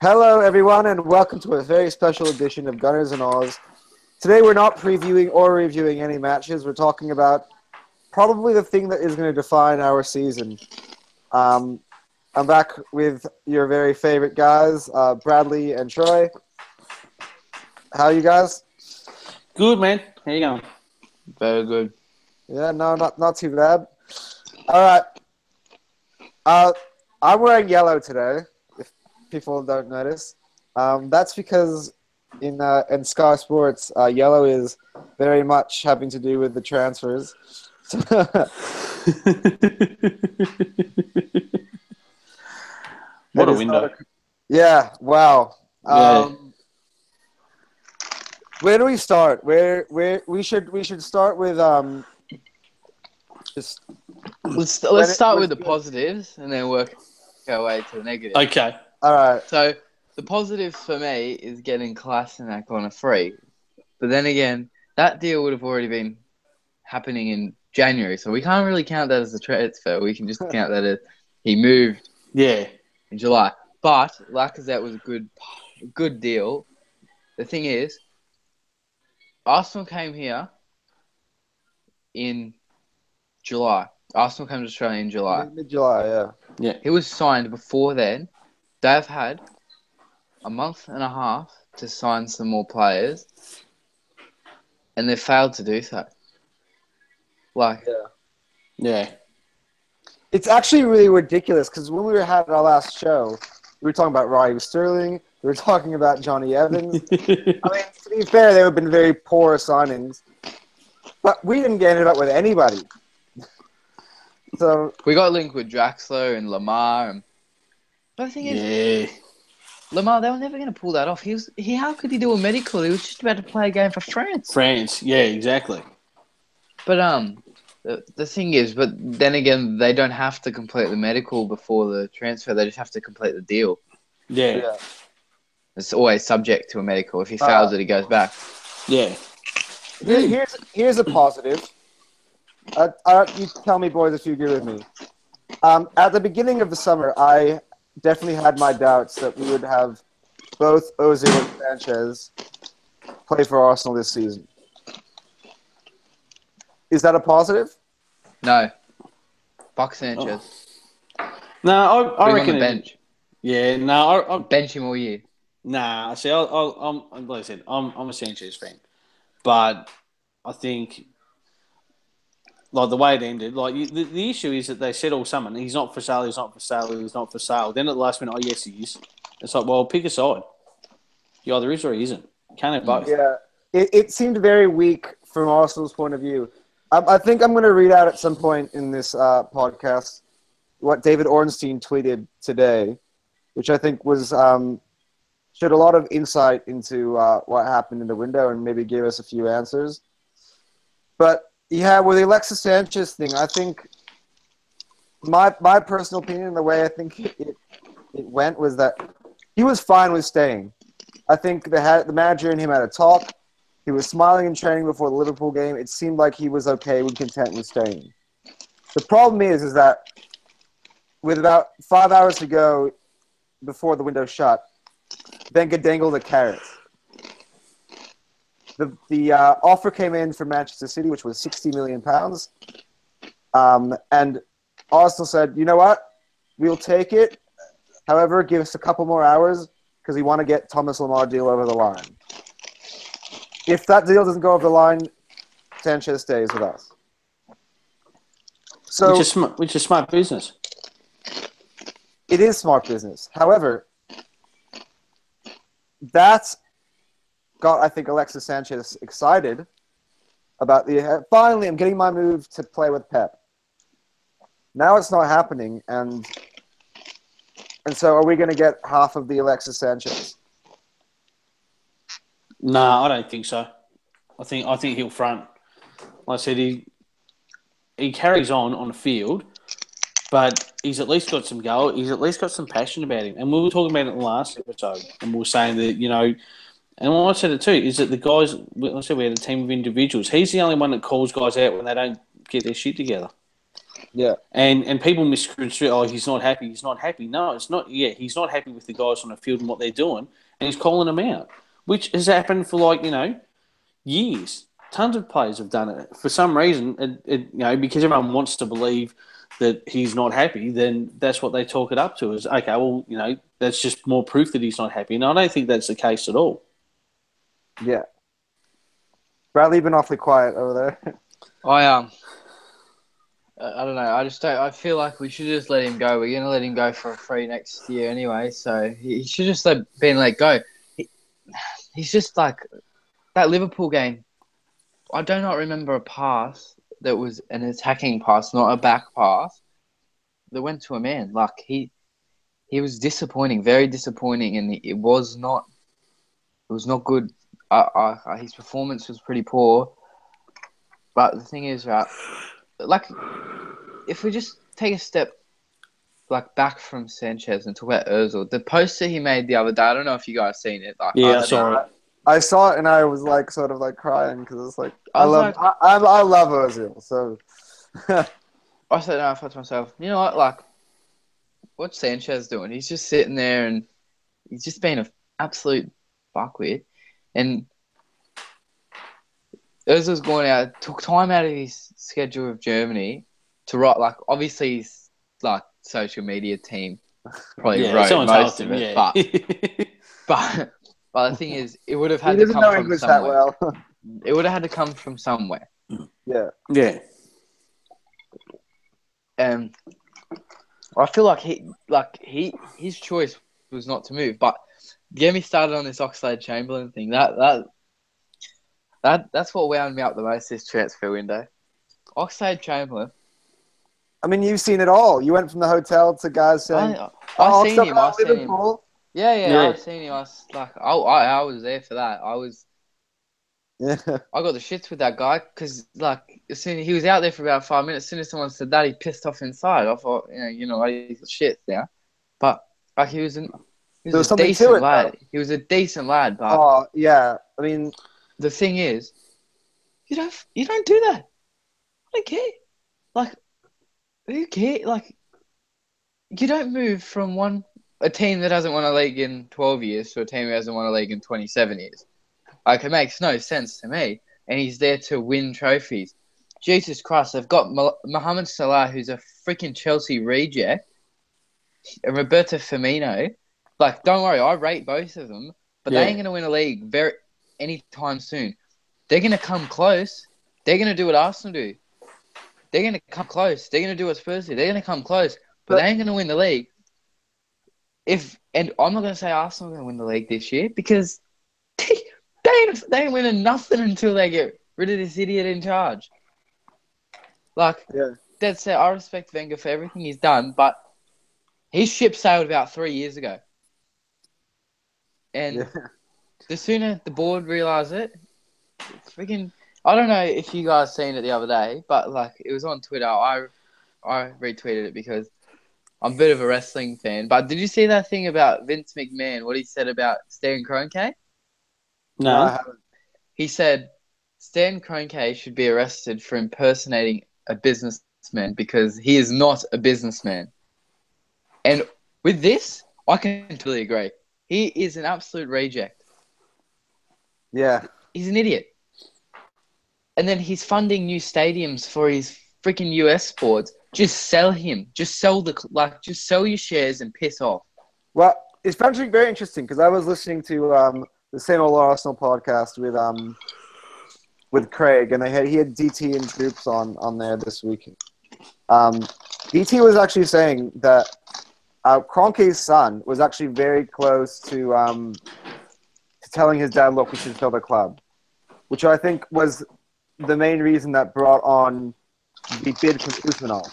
Hello, everyone, and welcome to a very special edition of Gunners and Oz. Today, we're not previewing or reviewing any matches. We're talking about probably the thing that is going to define our season. I'm back with your very favorite guys, Bradley and Troy. How are you guys? Good, man. How you going? Very good. Yeah, no, not too bad. All right. I'm wearing yellow today, if people don't notice. That's because in Sky Sports, yellow is very much having to do with the transfers. What a window. Yeah, wow. Yeah. Where do we start? Where we should start with just Let's start with the positives and then work our way to the negatives. Okay. all right. So the positives for me is getting Kolasinac on a free, but then again, that deal would have already been happening in January, so we can't really count that as a transfer. We can just count that as he moved Yeah. in July. But Lacazette was a good deal. The thing is, Arsenal came here in July. Arsenal came to Australia in July. Mid-July, yeah. Yeah. He was signed before then. They've had a month and a half to sign some more players, and they failed to do so. Yeah. It's actually really ridiculous because when we had our last show, we were talking about Raheem Sterling. We were talking about Johnny Evans. I mean, to be fair, they have been very poor signings, but we didn't get it up with anybody. So we got linked with Draxler and Lamar, but the thing is, Lamar, they were never going to pull that off. How could he do a medical? He was just about to play a game for France. Yeah, exactly. But the thing is, but then again, they don't have to complete the medical before the transfer. They just have to complete the deal. Yeah. It's always subject to a medical. If he fails it, he goes back. Yeah. Here's a positive. You tell me, boys, if you agree with me. At the beginning of the summer, I definitely had my doubts that we would have both Ozil and Sanchez play for Arsenal this season. Is that a positive? No. Fuck Sanchez. No, I Bring reckon on the bench. Yeah, no, I'll bench him all year. Nah, see, I'm like I said, I'm a Sanchez fan, but I think like the way it ended, like the issue is that they said all summer he's not for sale, he's not for sale, he's not for sale. Then at the last minute, oh yes, he is. It's like, well, pick a side. He either is or he isn't. Can't have both. Yeah, it seemed very weak from Arsenal's point of view. I think I'm going to read out at some point in this podcast what David Ornstein tweeted today, which I think was showed a lot of insight into what happened in the window and maybe gave us a few answers. But yeah, with the Alexis Sanchez thing, I think my personal opinion, the way I think it went was that he was fine with staying. I think the manager and him had a talk. He was smiling in training before the Liverpool game. It seemed like he was okay and content with staying. The problem is that with about 5 hours to go before the window shut, Wenger dangled a carrot. The offer came in from Manchester City, which was £60 million. And Arsenal said, you know what? We'll take it. However, give us a couple more hours because we want to get Thomas Lemar deal over the line. If that deal doesn't go over the line, Sanchez stays with us. So, which is smart business. It is smart business. However, that's got, I think, Alexis Sanchez excited about finally, I'm getting my move to play with Pep. Now it's not happening, and so are we going to get half of the Alexis Sanchez? No, I don't think so. I think he'll front. Like I said, he carries on the field, but he's at least got some goal. He's at least got some passion about him. And we were talking about it in the last episode, and we were saying that, you know, and what I said it too, is that the guys, I said we had a team of individuals. He's the only one that calls guys out when they don't get their shit together. Yeah. And people misconstrue, oh, he's not happy. He's not happy. No, it's not. Yeah, he's not happy with the guys on the field and what they're doing, and he's calling them out, which has happened for years. Tons of players have done it. For some reason, because everyone wants to believe that he's not happy, then that's what they talk it up to is, okay, well, that's just more proof that he's not happy. And I don't think that's the case at all. Yeah. Bradley, you've been awfully quiet over there. I don't know. I just don't. I feel like we should just let him go. We're gonna let him go for free next year anyway. So he should just been let go. He's just like that Liverpool game. I do not remember a pass that was an attacking pass, not a back pass, that went to a man. Like he was disappointing, very disappointing, and it was not good. His performance was pretty poor. But the thing is, right, like if we just take a step back from Sanchez and talk about Ozil, the poster he made the other day, I don't know if you guys seen it. Yeah, I saw it. I saw it and I was sort of crying because it's like I love Ozil. So I thought to myself, you know what, what's Sanchez doing? He's just sitting there and he's just being an absolute fuckwit. And Ozil's going out, took time out of his schedule with Germany to write, obviously his social media team probably wrote most of it, but the thing is, it would have had to come from somewhere. It would have had to come from somewhere. Yeah. Yeah. And I feel like his choice was not to move. But get me started on this Oxlade-Chamberlain thing. That's what wound me up the most this transfer window. Oxlade-Chamberlain. I mean, you've seen it all. You went from the hotel to guys saying, I've seen him. Yeah, I've seen him. I was there for that. I got the shits with that guy because, as soon as he was out there for about 5 minutes, as soon as someone said that, he pissed off inside. I thought, he's a shit now. But he was a decent lad. He was a decent lad. But oh yeah, I mean, the thing is, you don't do that. I don't care. Who cares? You don't move from a team that hasn't won a league in 12 years to a team that hasn't won a league in 27 years. It makes no sense to me. And he's there to win trophies. Jesus Christ, they've got Mohamed Salah, who's a freaking Chelsea reject, and Roberto Firmino. Don't worry, I rate both of them, but they ain't going to win a league anytime soon. They're going to come close. They're going to do what Arsenal do. They're going to come close. They're going to do what Spurs do. They're going to come close, but they ain't going to win the league. And I'm not going to say Arsenal are going to win the league this year because they ain't winning nothing until they get rid of this idiot in charge. Dead set. I respect Wenger for everything he's done, but his ship sailed about 3 years ago. And the sooner the board realise it, it's freaking... I don't know if you guys seen it the other day, but it was on Twitter. I retweeted it because I'm a bit of a wrestling fan. But did you see that thing about Vince McMahon, what he said about Stan Kroenke? No, I haven't. He said Stan Kroenke should be arrested for impersonating a businessman because he is not a businessman. And with this, I can totally agree. He is an absolute reject. Yeah. He's an idiot. And then he's funding new stadiums for his freaking US sports. Just sell him. Just sell just sell your shares and piss off. Well, it's actually very interesting because I was listening to the Same Old Arsenal podcast with Craig, and he had DT and Troops on there this week. DT was actually saying that Kroenke's son was actually very close to telling his dad, "Look, we should sell the club," which I think was the main reason that brought on the bid from Usmanov.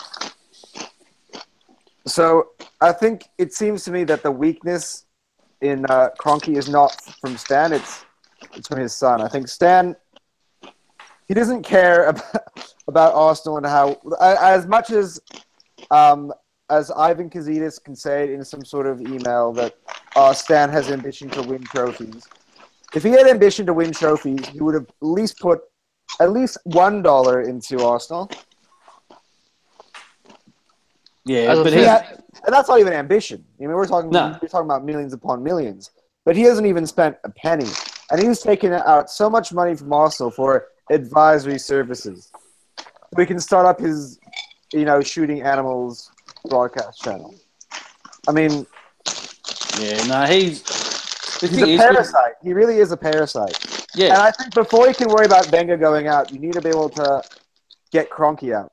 So I think it seems to me that the weakness in Kroenke is not from Stan, it's from his son. I think Stan, he doesn't care about Arsenal and how, as much as Ivan Kazidis can say in some sort of email that Stan has ambition to win trophies. If he had ambition to win trophies, he would have at least put $1 into Arsenal. Yeah, As I but said, And that's not even ambition. I mean, we're talking about millions upon millions. But he hasn't even spent a penny. And he's taken out so much money from Arsenal for advisory services. We can start up his, shooting animals broadcast channel. I mean, yeah, no, he's a parasite. He really is a parasite. Yeah, And I think before you can worry about Wenger going out, you need to be able to get Kroenke out.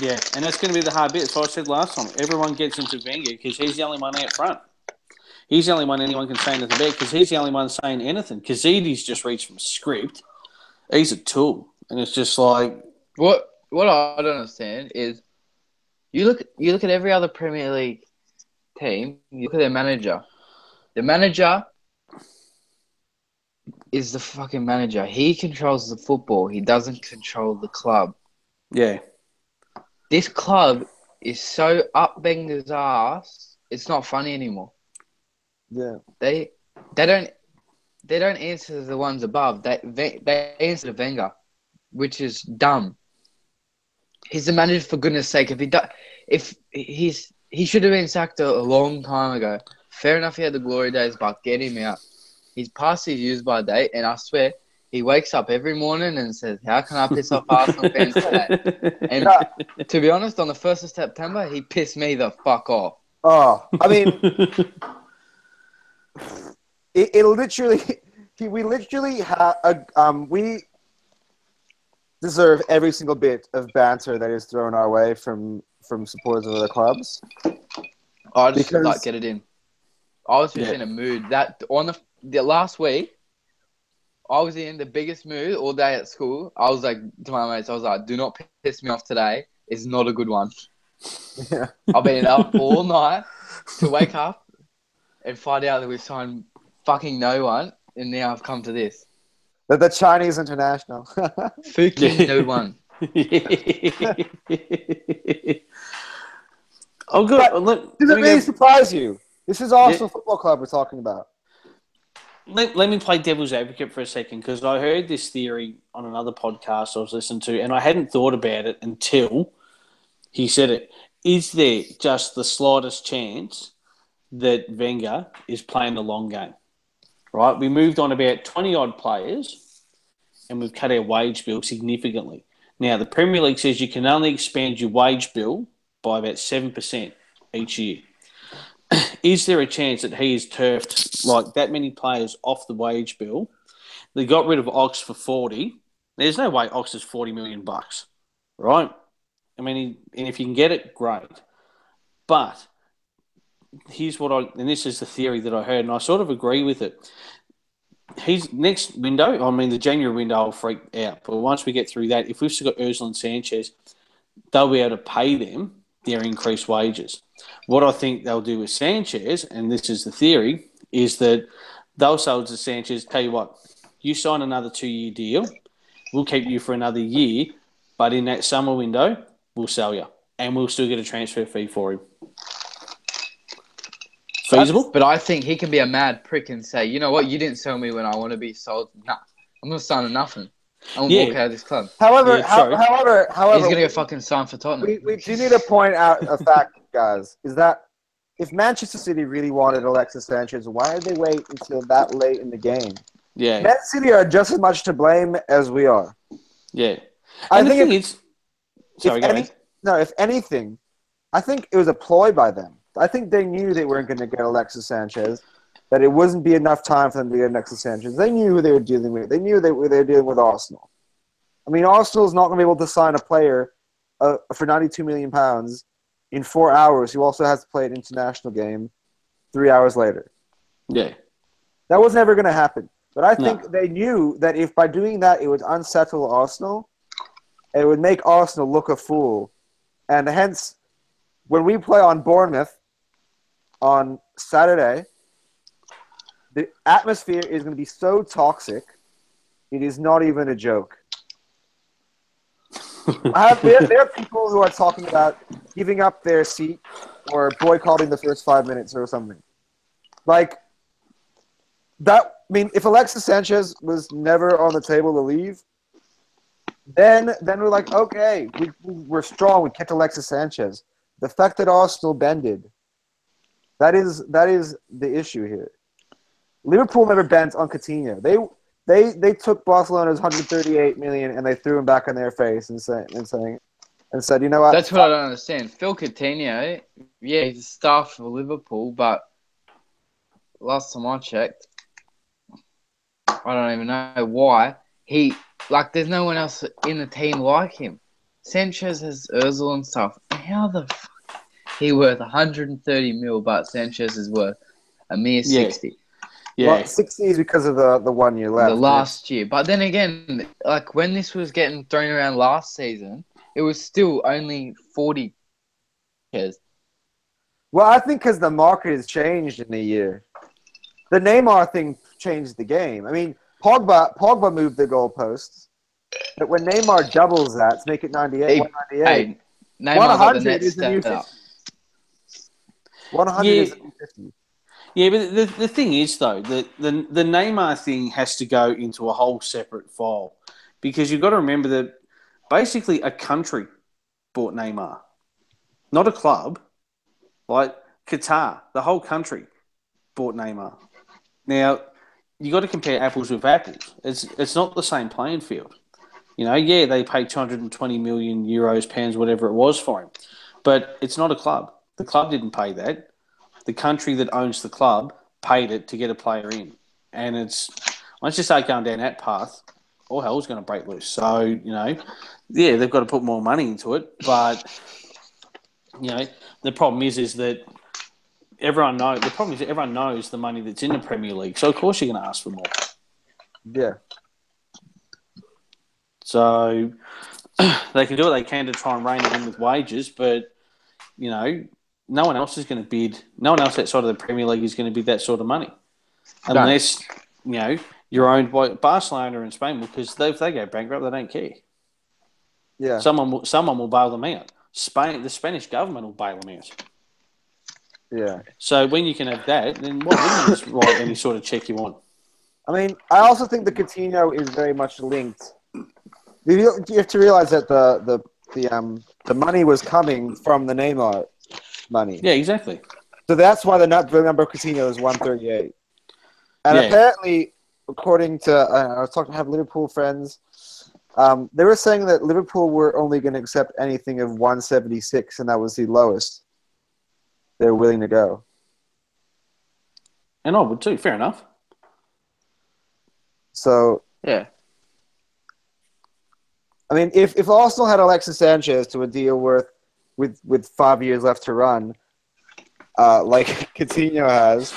yeah, and that's going to be the hard bit. So I said last time, everyone gets into Wenger because he's the only one out front. He's the only one anyone can say anything about because he's the only one saying anything. Kazidi's just reached from a script. He's a tool, and it's just like what I don't understand is you look at every other Premier League team. You look at their manager. The manager is the fucking manager. He controls the football. He doesn't control the club. yeah, This club is so up Wenger's ass. It's not funny anymore. Yeah. They don't answer to the ones above. They answer to Wenger, which is dumb. He's the manager, for goodness sake. He should have been sacked a long time ago. Fair enough, he had the glory days, but get him out. He's past his use-by date, and I swear he wakes up every morning and says, "How can I piss off Arsenal fans today?" And to be honest, on the 1st of September, he pissed me the fuck off. Oh, I mean, we deserve every single bit of banter that is thrown our way from supporters of other clubs. I just get it in. I was just in a mood that on the last week. I was in the biggest mood all day at school. I was like to my mates, I was like, "Do not piss me off today. It's not a good one." Yeah. I've been up all night to wake up and find out that we've signed fucking no one, and now I've come to this. The Chinese international. Fucking no one. Oh, good. Does it really surprise you? This is Arsenal Football Club we're talking about. Let me play devil's advocate for a second because I heard this theory on another podcast I was listening to, and I hadn't thought about it until he said it. Is there just the slightest chance that Wenger is playing the long game? Right? We moved on about 20-odd players, and we've cut our wage bill significantly. Now, the Premier League says you can only expand your wage bill by about 7% each year. Is there a chance that he has turfed like that many players off the wage bill? They got rid of Ox for 40. There's no way Ox is $40 million, right? I mean, and if you can get it, great. But here's and this is the theory that I heard, and I sort of agree with it. His next window, I mean, the January window, I'll freak out. But once we get through that, if we've still got Ozil and Sanchez, they'll be able to pay them their increased wages. What I think they'll do with Sanchez, and this is the theory, is that they'll sell to Sanchez, tell you what, you sign another 2-year deal, we'll keep you for another year, but in that summer window, we'll sell you, and we'll still get a transfer fee for him. Feasible? But I think he can be a mad prick and say, "You know what, you didn't sell me when I want to be sold. Nah, I'm not signing nothing. I'm going to walk out of this club." However, he's going to get fucking signed for Tottenham. We do need to point out a fact, guys, is that if Manchester City really wanted Alexis Sanchez, why did they wait until that late in the game? Yeah. Man City are just as much to blame as we are. Yeah. I think if anything, I think it was a ploy by them. I think they knew they weren't going to get Alexis Sanchez, that it wouldn't be enough time for them to get Alexis Sanchez. They knew who they were dealing with. They knew they were dealing with Arsenal. I mean, Arsenal is not going to be able to sign a player for £92 million in 4 hours who also has to play an international game 3 hours later. Yeah. That was never going to happen. But I think they knew that if by doing that it would unsettle Arsenal, it would make Arsenal look a fool. And hence, when we play on Bournemouth on Saturday, the atmosphere is going to be so toxic, it is not even a joke. There are people who are talking about giving up their seat or boycotting the first 5 minutes or something. Like, that, I mean, if Alexis Sanchez was never on the table to leave, then we're like, okay, we're strong. We kept Alexis Sanchez. The fact that Arsenal bended, that is the issue here. Liverpool never bent on Coutinho. They took Barcelona's 138 million and they threw him back in their face and said, you know what? That's what I don't understand. Phil Coutinho, yeah, he's a star for Liverpool, but last time I checked, I don't even know why. There's no one else in the team like him. Sanchez has Ozil and stuff. How the fuck he worth 130 mil, but Sanchez is worth a mere 60. Yeah. Well, 60 is because of the 1 year left. The last year. But then again, like when this was getting thrown around last season, it was still only 40. Well, I think because the market has changed in a year. The Neymar thing changed the game. I mean, Pogba moved the goalposts. But when Neymar doubles that to make it 98, 198, Hey, Neymar got the net is the new set 50. up. 100 is the new 50. Yeah, but the thing is, though, the Neymar thing has to go into a whole separate file because you've got to remember that basically a country bought Neymar, not a club. Like Qatar, the whole country bought Neymar. Now, you got to compare apples with apples. It's not the same playing field. You know, yeah, they paid 220 million euros, pounds, whatever it was for him, but it's not a club. The club didn't pay that. The country that owns the club paid it to get a player in. And once you start going down that path, all hell's going to break loose. So, you know, yeah, they've got to put more money into it. But, you know, the problem is that everyone knows the money that's in the Premier League. So, of course, you're going to ask for more. Yeah. So, they can do what they can to try and rein it in with wages. But, you know, no one else is going to bid. No one else outside of the Premier League is going to bid that sort of money, unless you know you're owned by Barcelona in Spain. Because if they go bankrupt, they don't care. Yeah, someone will bail them out. The Spanish government will bail them out. Yeah. So when you can have that, then why wouldn't you just write any sort of check you want? I mean, I also think the Coutinho is very much linked. You have to realize that the money was coming from the Neymar money. Yeah, exactly. So that's why the number of Coutinho is 138. And apparently, according to I was talking to Liverpool friends, they were saying that Liverpool were only going to accept anything of 176, and that was the lowest they were willing to go. And I would too. Fair enough. So yeah, I mean, if Arsenal had Alexis Sanchez to a deal with 5 years left to run, like Coutinho has,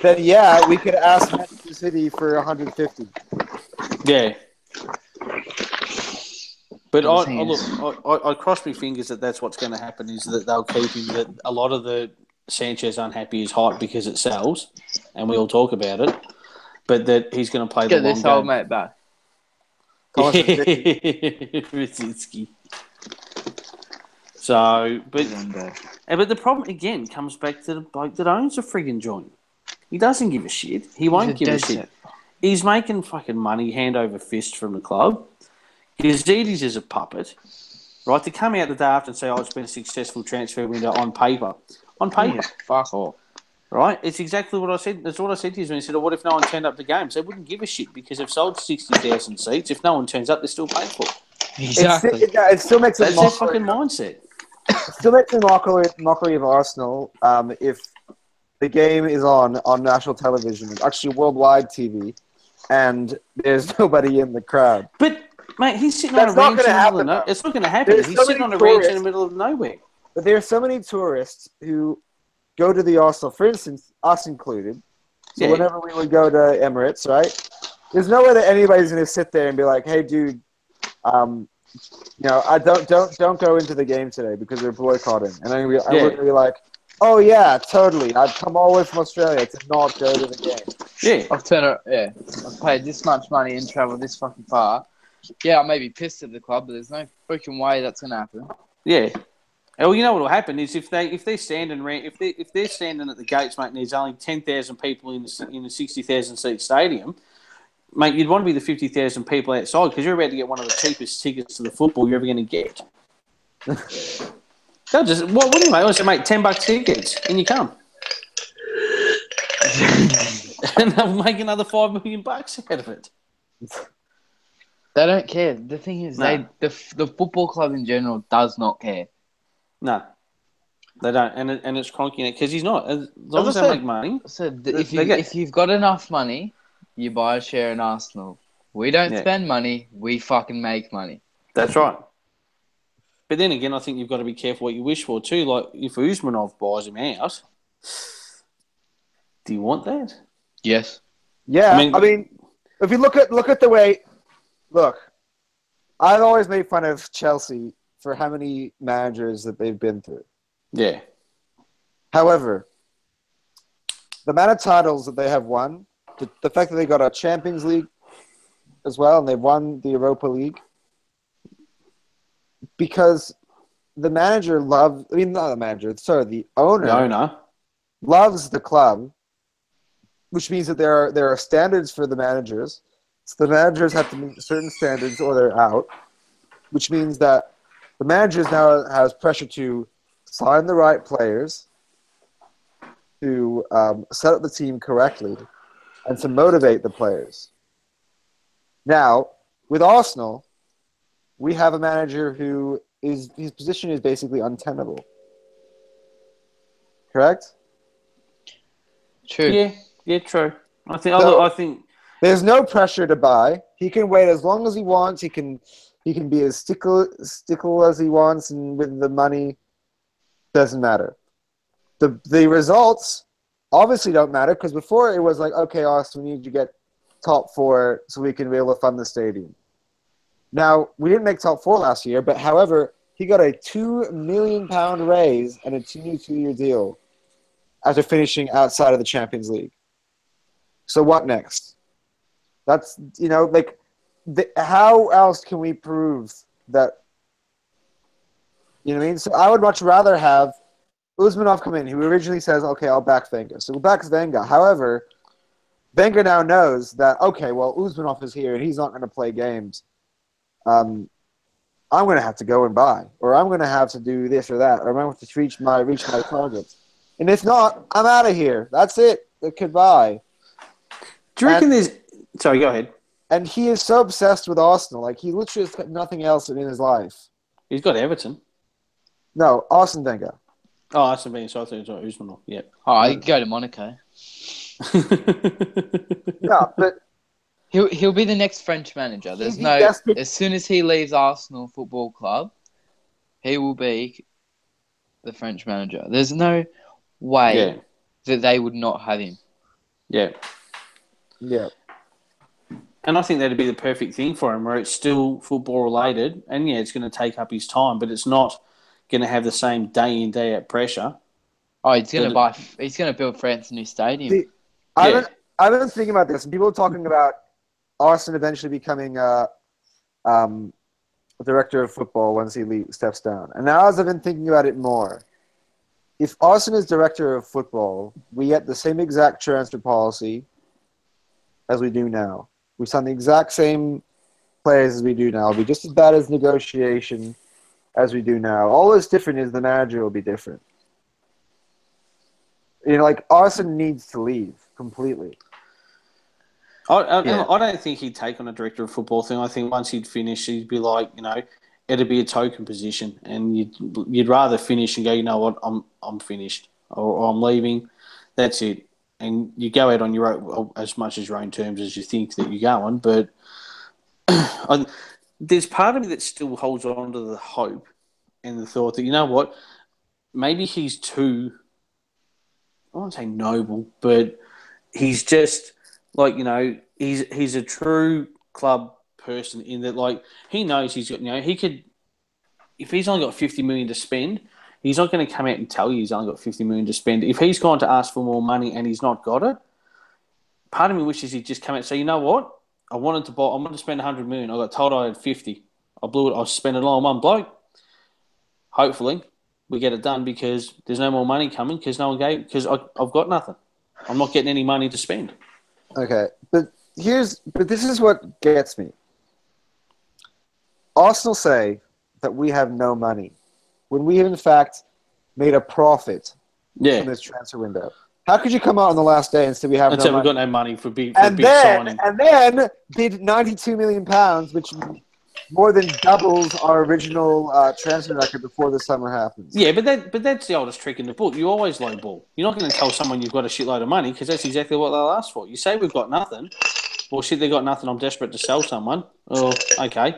then yeah, we could ask Manchester City for 150. Yeah. But I cross my fingers that that's what's going to happen is that they'll keep him. That a lot of the Sanchez unhappy is hype because it sells, and we all talk about it. But that he's going to play the long game. Get this old mate back. Rosicki. So, but the problem again comes back to the bloke that owns the friggin' joint. He doesn't give a shit. He won't give a shit. He's making fucking money hand over fist from the club. Gazidis is a puppet, right? To come out the day after and say, "Oh, it's been a successful transfer window on paper." On paper, yeah, fuck off. Right? It's exactly what I said. That's what I said to you when he said, "Oh, what if no one turned up to games?" They wouldn't give a shit because they've sold 60,000 seats. If no one turns up, they're still paying for it. Exactly. It still makes That's their fucking mindset. It still makes a mockery of Arsenal if the game is on national television, actually worldwide TV, and there's nobody in the crowd. But, mate, he's sitting on a ranch in the middle of nowhere. It's not going to happen. He's sitting on a ranch in the middle of nowhere. But there are so many tourists who go to the Arsenal, for instance, us included. So whenever we would go to Emirates, right? There's no way that anybody's going to sit there and be like, "Hey, dude, I don't go into the game today because they're boycotting." And then we're going to be like, "Oh yeah, totally. I've come all the way from Australia to not go to the game." Yeah, I've paid this much money and travelled this fucking far. Yeah, I may be pissed at the club, but there's no freaking way that's going to happen. Yeah. Well, you know what will happen is if they're standing at the gates, mate, and there's only 10,000 people in the 60,000 seat stadium, Mate, you'd want to be the 50,000 people outside because you're about to get one of the cheapest tickets to the football you're ever going to get. They'll just, what do you make? I say, mate, $10 tickets and you come. And they'll make another $5 million out of it. They don't care. The thing is, No. the football club in general does not care. No, they don't. And it's cronking it because he's not. As long as they make money. So if you've got enough money, you buy a share in Arsenal. We don't spend money. We fucking make money. That's right. But then again, I think you've got to be careful what you wish for too. Like if Usmanov buys him out, do you want that? Yes. Yeah, I mean, if you look at the way, I've always made fun of Chelsea for how many managers that they've been through. Yeah. However, the amount of titles that they have won, the fact that they got a Champions League as well, and they've won the Europa League, because the manager loves, I mean, not the manager, sorry, the owner loves the club, which means that there are standards for the managers. So the managers have to meet certain standards or they're out, which means that the managers now has pressure to sign the right players, to set up the team correctly, and to motivate the players. Now, with Arsenal, we have a manager who his position is basically untenable. Correct? True. Yeah, true. I think there's no pressure to buy. He can wait as long as he wants. He can be as stickle as he wants, and with the money, doesn't matter. The results obviously don't matter because before it was like, okay, Austin, we need to get top 4 so we can be able to fund the stadium. Now, we didn't make top 4 last year, but however, he got a £2 million raise and a 2-year deal after finishing outside of the Champions League. So what next? That's, how else can we prove that, you know what I mean? So I would much rather have Usmanov come in, who originally says, okay, I'll back Wenger. So we'll back Wenger. However, Wenger now knows that, okay, well, Usmanov is here and he's not going to play games. I'm going to have to go and buy, or I'm going to have to do this or that, or I'm going to have to reach my targets. And if not, I'm out of here. That's it. Goodbye. Do you reckon there's... Sorry, go ahead. And he is so obsessed with Arsenal. Like, he literally has got nothing else in his life. He's got Everton. No, Arsene Wenger. Oh, Arsene Wenger. So I thought it was Usmanov. Yeah. Oh, you go to Monaco. No, but... He'll be the next French manager. As soon as he leaves Arsenal Football Club, he will be the French manager. There's no way that they would not have him. Yeah. Yeah. And I think that'd be the perfect thing for him, where it's still football related, and it's going to take up his time, but it's not going to have the same day in day out pressure. Oh, he's going to build France a new stadium. See, I've been thinking about this, and people are talking about Arsene eventually becoming a director of football once he steps down. And now, as I've been thinking about it more, if Arsene is director of football, we get the same exact transfer policy as we do now. We sign the exact same players as we do now. It'll be just as bad as negotiation as we do now. All that's different is the manager will be different. Arsene needs to leave completely. I don't think he'd take on a director of football thing. I think once he'd finish, he'd be like, it'd be a token position, and you'd rather finish and go, you know what, I'm finished, or I'm leaving. That's it, and you go out on your own, as much as your own terms as you think that you're going. But there's part of me that still holds on to the hope and the thought that, you know what, maybe he's too, I won't say noble, but he's just. He's a true club person in that, he knows he's got, he could, if he's only got $50 million to spend, he's not going to come out and tell you he's only got $50 million to spend. If he's gone to ask for more money and he's not got it, part of me wishes he'd just come out and say, you know what, I wanted to spend $100 million. I got told I had 50. I blew it. I spent it all on one bloke. Hopefully, we get it done because there's no more money coming because no one gave, because I've got nothing. I'm not getting any money to spend. Okay, but But this is what gets me. Arsenal say that we have no money when we have in fact made a profit Yeah. from this transfer window. How could you come out on the last day and say we have And no so money? we've got no money for a big signing. And then bid £92 million, which more than doubles our original transfer record before the summer happens. Yeah, but that's the oldest trick in the book. You always low ball. You're not going to tell someone you've got a shitload of money because that's exactly what they'll ask for. You say we've got nothing. Well, shit, they've got nothing. I'm desperate to sell someone. Oh, okay.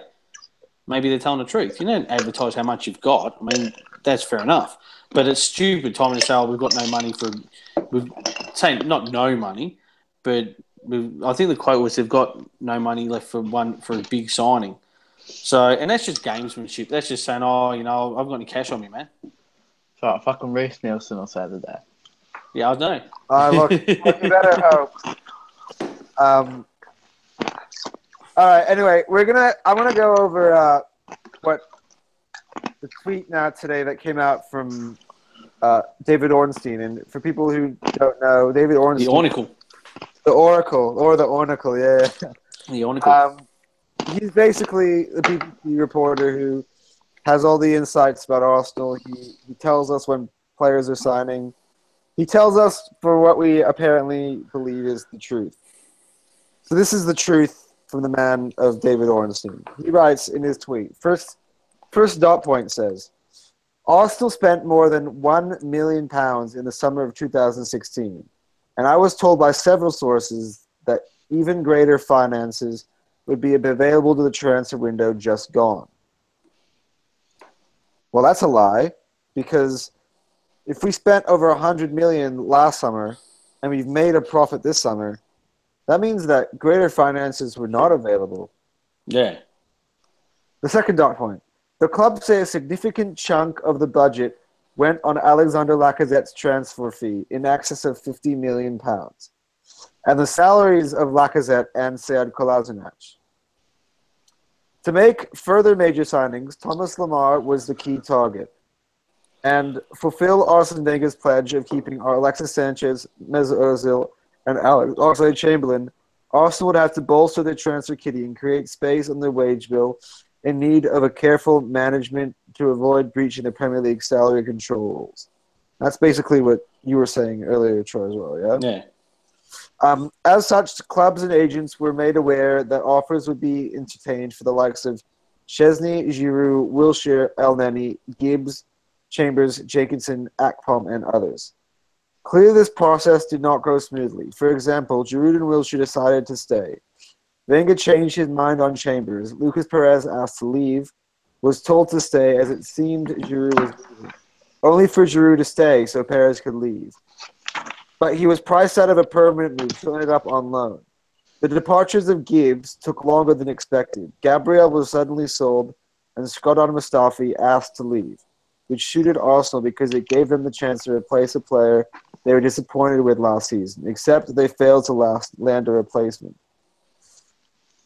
Maybe they're telling the truth. You don't advertise how much you've got. I mean, that's fair enough. But it's stupid, Tom, to say, oh, we've got no money for... We've saying not no money, but I think the quote was they've got no money left for a big signing. So, and that's just gamesmanship. That's just saying, oh, you know, I've got any cash on me, man. So fucking Reece Nielsen will say that. Yeah, I know. Look, you better hope. All right. Anyway, I'm gonna go over what the tweet now today that came out from David Ornstein. And for people who don't know, David Ornstein, the Oracle, yeah. The Oracle. He's basically the BBC reporter who has all the insights about Arsenal. He tells us when players are signing. He tells us for what we apparently believe is the truth. So this is the truth from the man of David Ornstein. He writes in his tweet, first dot point says, Arsenal spent more than £1 million in the summer of 2016, and I was told by several sources that even greater finances would be available to the transfer window just gone. Well, that's a lie, because if we spent over $100 million last summer and we've made a profit this summer, that means that greater finances were not available. Yeah. The second dot point. The club say a significant chunk of the budget went on Alexander Lacazette's transfer fee in excess of £50 million, and the salaries of Lacazette and Sead Kolasinac. To make further major signings, Thomas Lemar was the key target. And fulfill Arsene Wenger's pledge of keeping Alexis Sanchez, Mesut Ozil, and Oxlade-Chamberlain, Arsenal would have to bolster their transfer kitty and create space on their wage bill in need of a careful management to avoid breaching the Premier League salary control rules. That's basically what you were saying earlier, Troy, as well, yeah? Yeah. As such, clubs and agents were made aware that offers would be entertained for the likes of Chesney, Giroud, Wilshere, Elneny, Gibbs, Chambers, Jacobson, Akpom, and others. Clearly, this process did not go smoothly. For example, Giroud and Wilshere decided to stay. Wenger changed his mind on Chambers. Lucas Perez asked to leave, was told to stay as it seemed Giroud was leaving. Only for Giroud to stay so Perez could leave. But he was priced out of a permanent move, so ended up on loan. The departures of Gibbs took longer than expected. Gabriel was suddenly sold, and Shkodran Mustafi asked to leave, which suited Arsenal because it gave them the chance to replace a player they were disappointed with last season, except that they failed to land a replacement.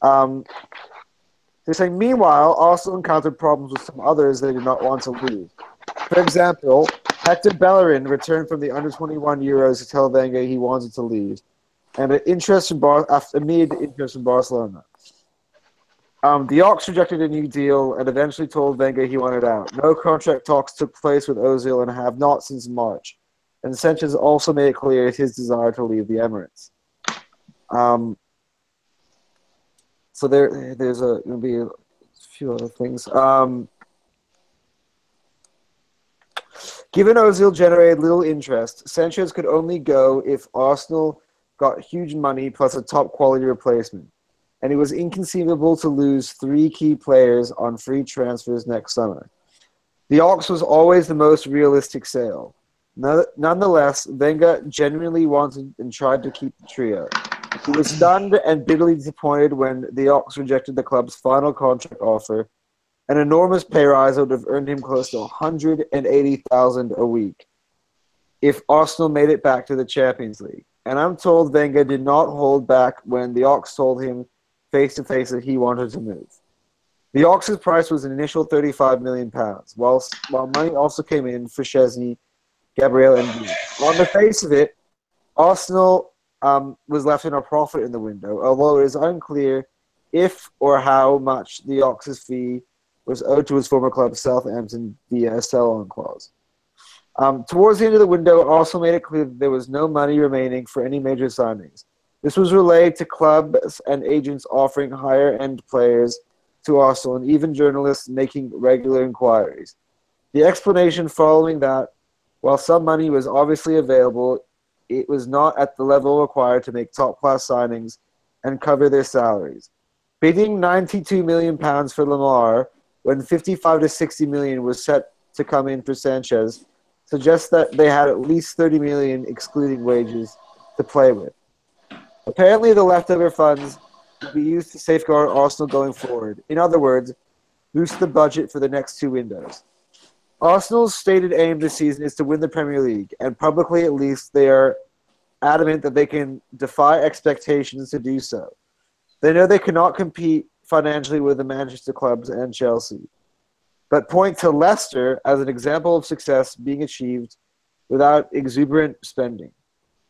They're saying, meanwhile, Arsenal encountered problems with some others they did not want to leave. For example, Hector Bellerin returned from the under-21 Euros to tell Wenger he wanted to leave, and immediate interest from Barcelona. The Ox rejected a new deal and eventually told Wenger he wanted out. No contract talks took place with Ozil and have not since March. And Sanchez also made it clear his desire to leave the Emirates. So there's going to be a few other things. Given Ozil generated little interest, Sanchez could only go if Arsenal got huge money plus a top-quality replacement. And it was inconceivable to lose 3 key players on free transfers next summer. The Ox was always the most realistic sale. Nonetheless, Wenger genuinely wanted and tried to keep the trio. He was stunned and bitterly disappointed when the Ox rejected the club's final contract offer. An enormous pay rise would have earned him close to $180,000 a week if Arsenal made it back to the Champions League. And I'm told Wenger did not hold back when the Ox told him face-to-face that he wanted to move. The Ox's price was an initial £35 million, while money also came in for Chesney, Gabriel, and Gibbs. On the face of it, Arsenal was left in a profit in the window, although it is unclear if or how much the Ox's fee was owed to his former club Southampton via a sell-on clause. Towards the end of the window, Arsenal made it clear that there was no money remaining for any major signings. This was relayed to clubs and agents offering higher-end players to Arsenal and even journalists making regular inquiries. The explanation following that, while some money was obviously available, it was not at the level required to make top-class signings and cover their salaries. Bidding £92 million for Lamar when 55 to 60 million was set to come in for Sanchez suggests that they had at least 30 million excluding wages to play with. Apparently, the leftover funds will be used to safeguard Arsenal going forward. In other words, boost the budget for the next two windows. Arsenal's stated aim this season is to win the Premier League, and publicly at least they are adamant that they can defy expectations to do so. They know they cannot compete financially with the Manchester clubs and Chelsea, but point to Leicester as an example of success being achieved without exuberant spending.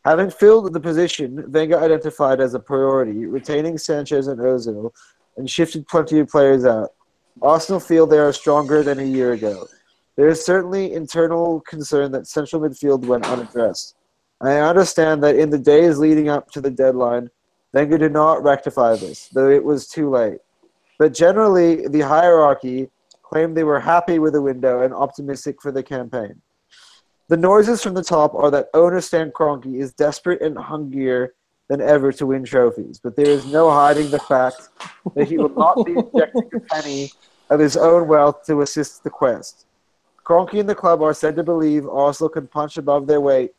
Having filled the position Wenger identified as a priority, retaining Sanchez and Ozil, and shifted plenty of players out, Arsenal feel they are stronger than a year ago. There is certainly internal concern that central midfield went unaddressed. I understand that in the days leading up to the deadline, Wenger did not rectify this, though it was too late. But generally, the hierarchy claimed they were happy with the window and optimistic for the campaign. The noises from the top are that owner Stan Kroenke is desperate and hungrier than ever to win trophies, but there is no hiding the fact that he will not be injecting a penny of his own wealth to assist the quest. Kroenke and the club are said to believe Arsenal can punch above their weight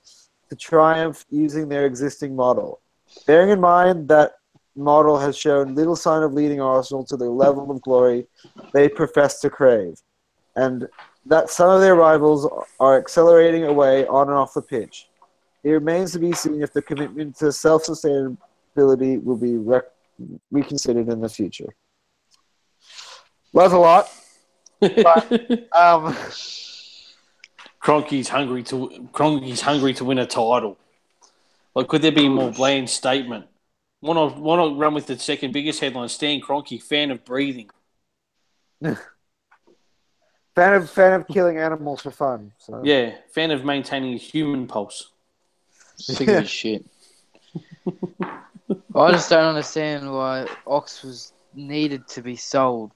to triumph using their existing model. Bearing in mind that model has shown little sign of leading Arsenal to the level of glory they profess to crave, and that some of their rivals are accelerating away on and off the pitch. It remains to be seen if the commitment to self-sustainability will be reconsidered in the future. That's a lot. But, Kroenke's hungry to win a title. Like, could there be a more bland statement? Why not run with the second biggest headline? Stan Kroenke, fan of breathing. Fan of killing animals for fun. So. Yeah, fan of maintaining a human pulse. Sick of this shit. I just don't understand why Ox was needed to be sold.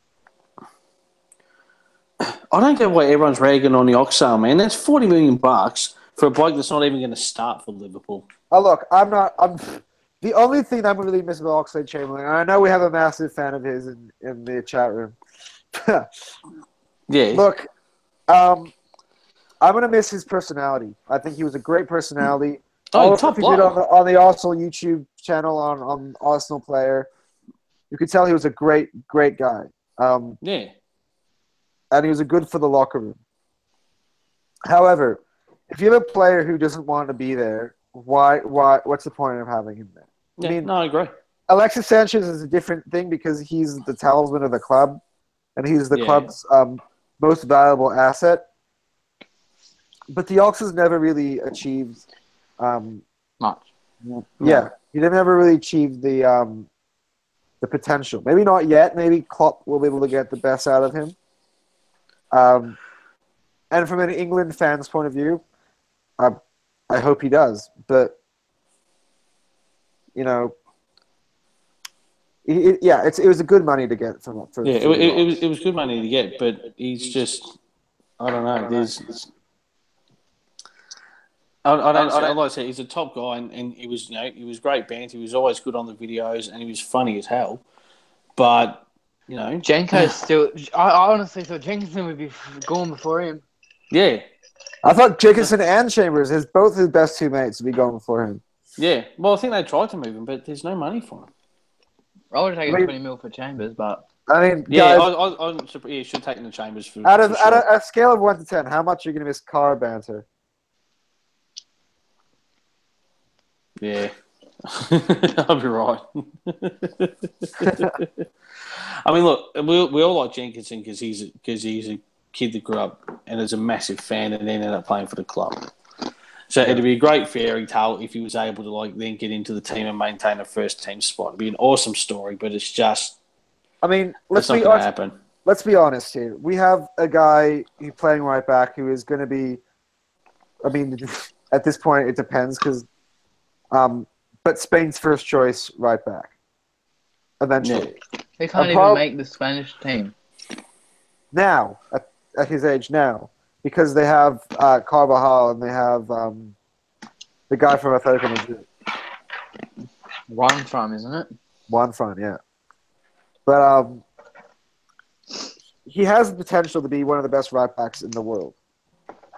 I don't get why everyone's ragging on the Ox sale, man. That's $40 million for a bloke that's not even going to start for Liverpool. Oh, look, I'm the only thing that I'm really missing about Oxlade-Chamberlain, and I know we have a massive fan of his in the chat room. Yeah. Look, I'm going to miss his personality. I think he was a great personality. All the stuff he did on the Arsenal YouTube channel on Arsenal Player, you could tell he was a great guy. Yeah. And he was good for the locker room. However, if you have a player who doesn't want to be there, what's the point of having him there? Yeah, I agree. Alexis Sanchez is a different thing because he's the talisman of the club, and he's the club's most valuable asset. But the Ox has never really achieved much. Yeah, he never really achieved the potential. Maybe not yet. Maybe Klopp will be able to get the best out of him. And from an England fan's point of view, I hope he does. But you know, it was a good money to get from. It was good money to get, but he's just, I don't know. I don't like I said, he's a top guy, and he was great banter. He was always good on the videos, and he was funny as hell. But Jenko's still. I honestly thought Jenkinson would be gone before him. Yeah, I thought Jenkinson and Chambers, both his best two mates, would be going before him. Yeah, well, I think they tried to move him, but there's no money for him. I would have taken 20 mil for Chambers, but guys, you should take the Chambers for. Out of a scale of 1 to 10, how much are you going to miss car banter? Yeah, I'll be right. I mean, look, we all like Jenkinson because he's a kid that grew up and is a massive fan and then ended up playing for the club. So it'd be a great fairy tale if he was able to like then get into the team and maintain a first team spot. It'd be an awesome story, but it's just. I mean, It's not going to happen. Let's be honest here. We have a guy who's playing right back who is going to be. I mean, at this point, it depends because, but Spain's first choice right back. Eventually, They can't even make the Spanish team now at his age now because they have Carvajal and they have the guy from Atletico Madrid. Juan from, isn't it? Juan from, yeah. But he has the potential to be one of the best right backs in the world,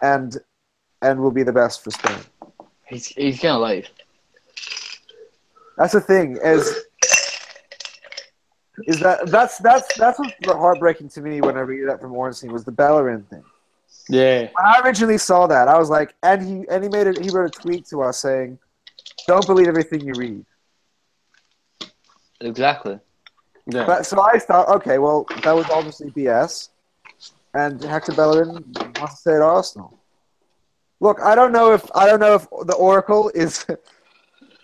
and will be the best for Spain. He's gonna leave. That's the thing that's what's heartbreaking to me when I read that from Ornstein was the Bellerin thing. Yeah. When I originally saw that, I was like, and he wrote a tweet to us saying, "Don't believe everything you read." Exactly. Yeah. But so I thought, okay, well, that was obviously BS, and Hector Bellerin wants to stay at Arsenal. Look, I don't know if the Oracle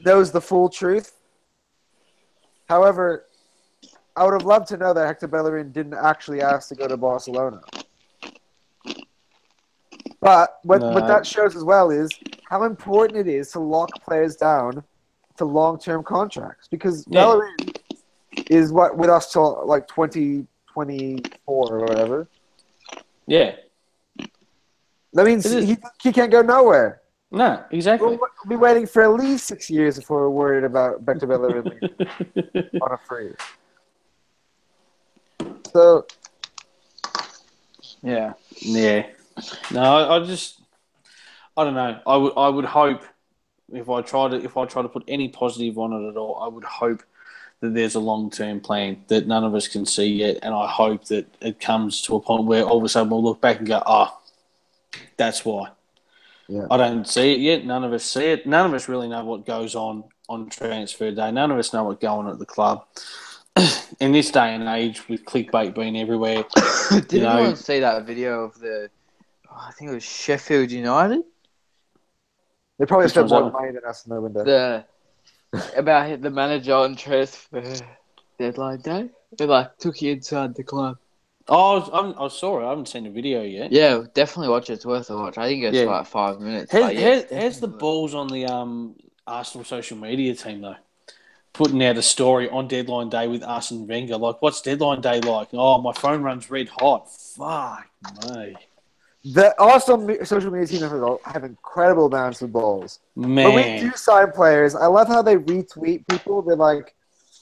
knows the full truth. However, I would have loved to know that Hector Bellerin didn't actually ask to go to Barcelona. But what that shows as well is how important it is to lock players down to long-term contracts because Bellerin is with us till like 2024 or whatever. Yeah. That means he can't go nowhere. No, exactly. We'll be waiting for at least 6 years before we're worried about Hector Bellerin on a free. So, yeah. No, I don't know. I would hope if I try to put any positive on it at all, I would hope that there's a long-term plan that none of us can see yet, and I hope that it comes to a point where all of a sudden we'll look back and go, that's why. Yeah. I don't see it yet. None of us see it. None of us really know what goes on transfer day. None of us know what's going on at the club. In this day and age, with clickbait being everywhere. Did anyone see that video of I think it was Sheffield United? They probably spent more money than us in the window. About the manager on transfer deadline day. They took you inside the club. Oh, I saw it. I haven't seen the video yet. Yeah, definitely watch it. It's worth a watch. I think it's like 5 minutes. How's the balls on the Arsenal social media team, though? Putting out a story on deadline day with Arsene Wenger. Like, what's deadline day like? Oh, my phone runs red hot. Fuck me. The Arsenal social media team have incredible amounts of balls. Man. When we do sign players, I love how they retweet people. They're like,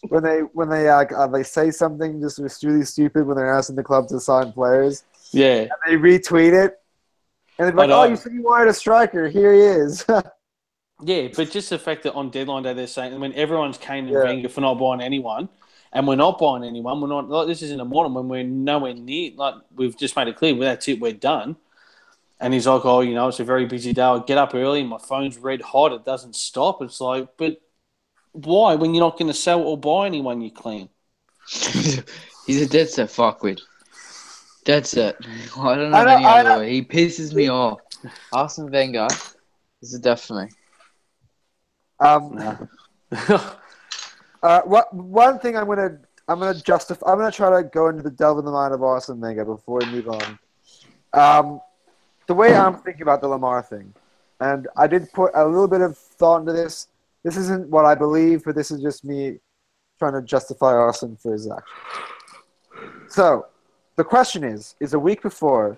when they say something just really stupid when they're asking the club to sign players. Yeah. And they retweet it. And they're like, you said you wanted a striker. Here he is. Yeah, but just the fact that on deadline day they're saying, when everyone's caning Wenger for not buying anyone, and we're not buying anyone, we're not, like, this is in the morning when we're nowhere near, like, we've just made it clear, well, that's it, we're done. And he's like, it's a very busy day. I get up early and my phone's red hot. It doesn't stop. It's like, but why when you're not going to sell or buy anyone you claim? He's a dead set fuckwit. Dead set. I don't know any other way. He pisses me off. Arsene Wenger is definitely. One thing I'm gonna try to go into the delve in the mind of Arsene Wenger before we move on. The way I'm thinking about the Lamar thing, and I did put a little bit of thought into this. This isn't what I believe, but this is just me trying to justify Arsene for his action. So, the question is a week before,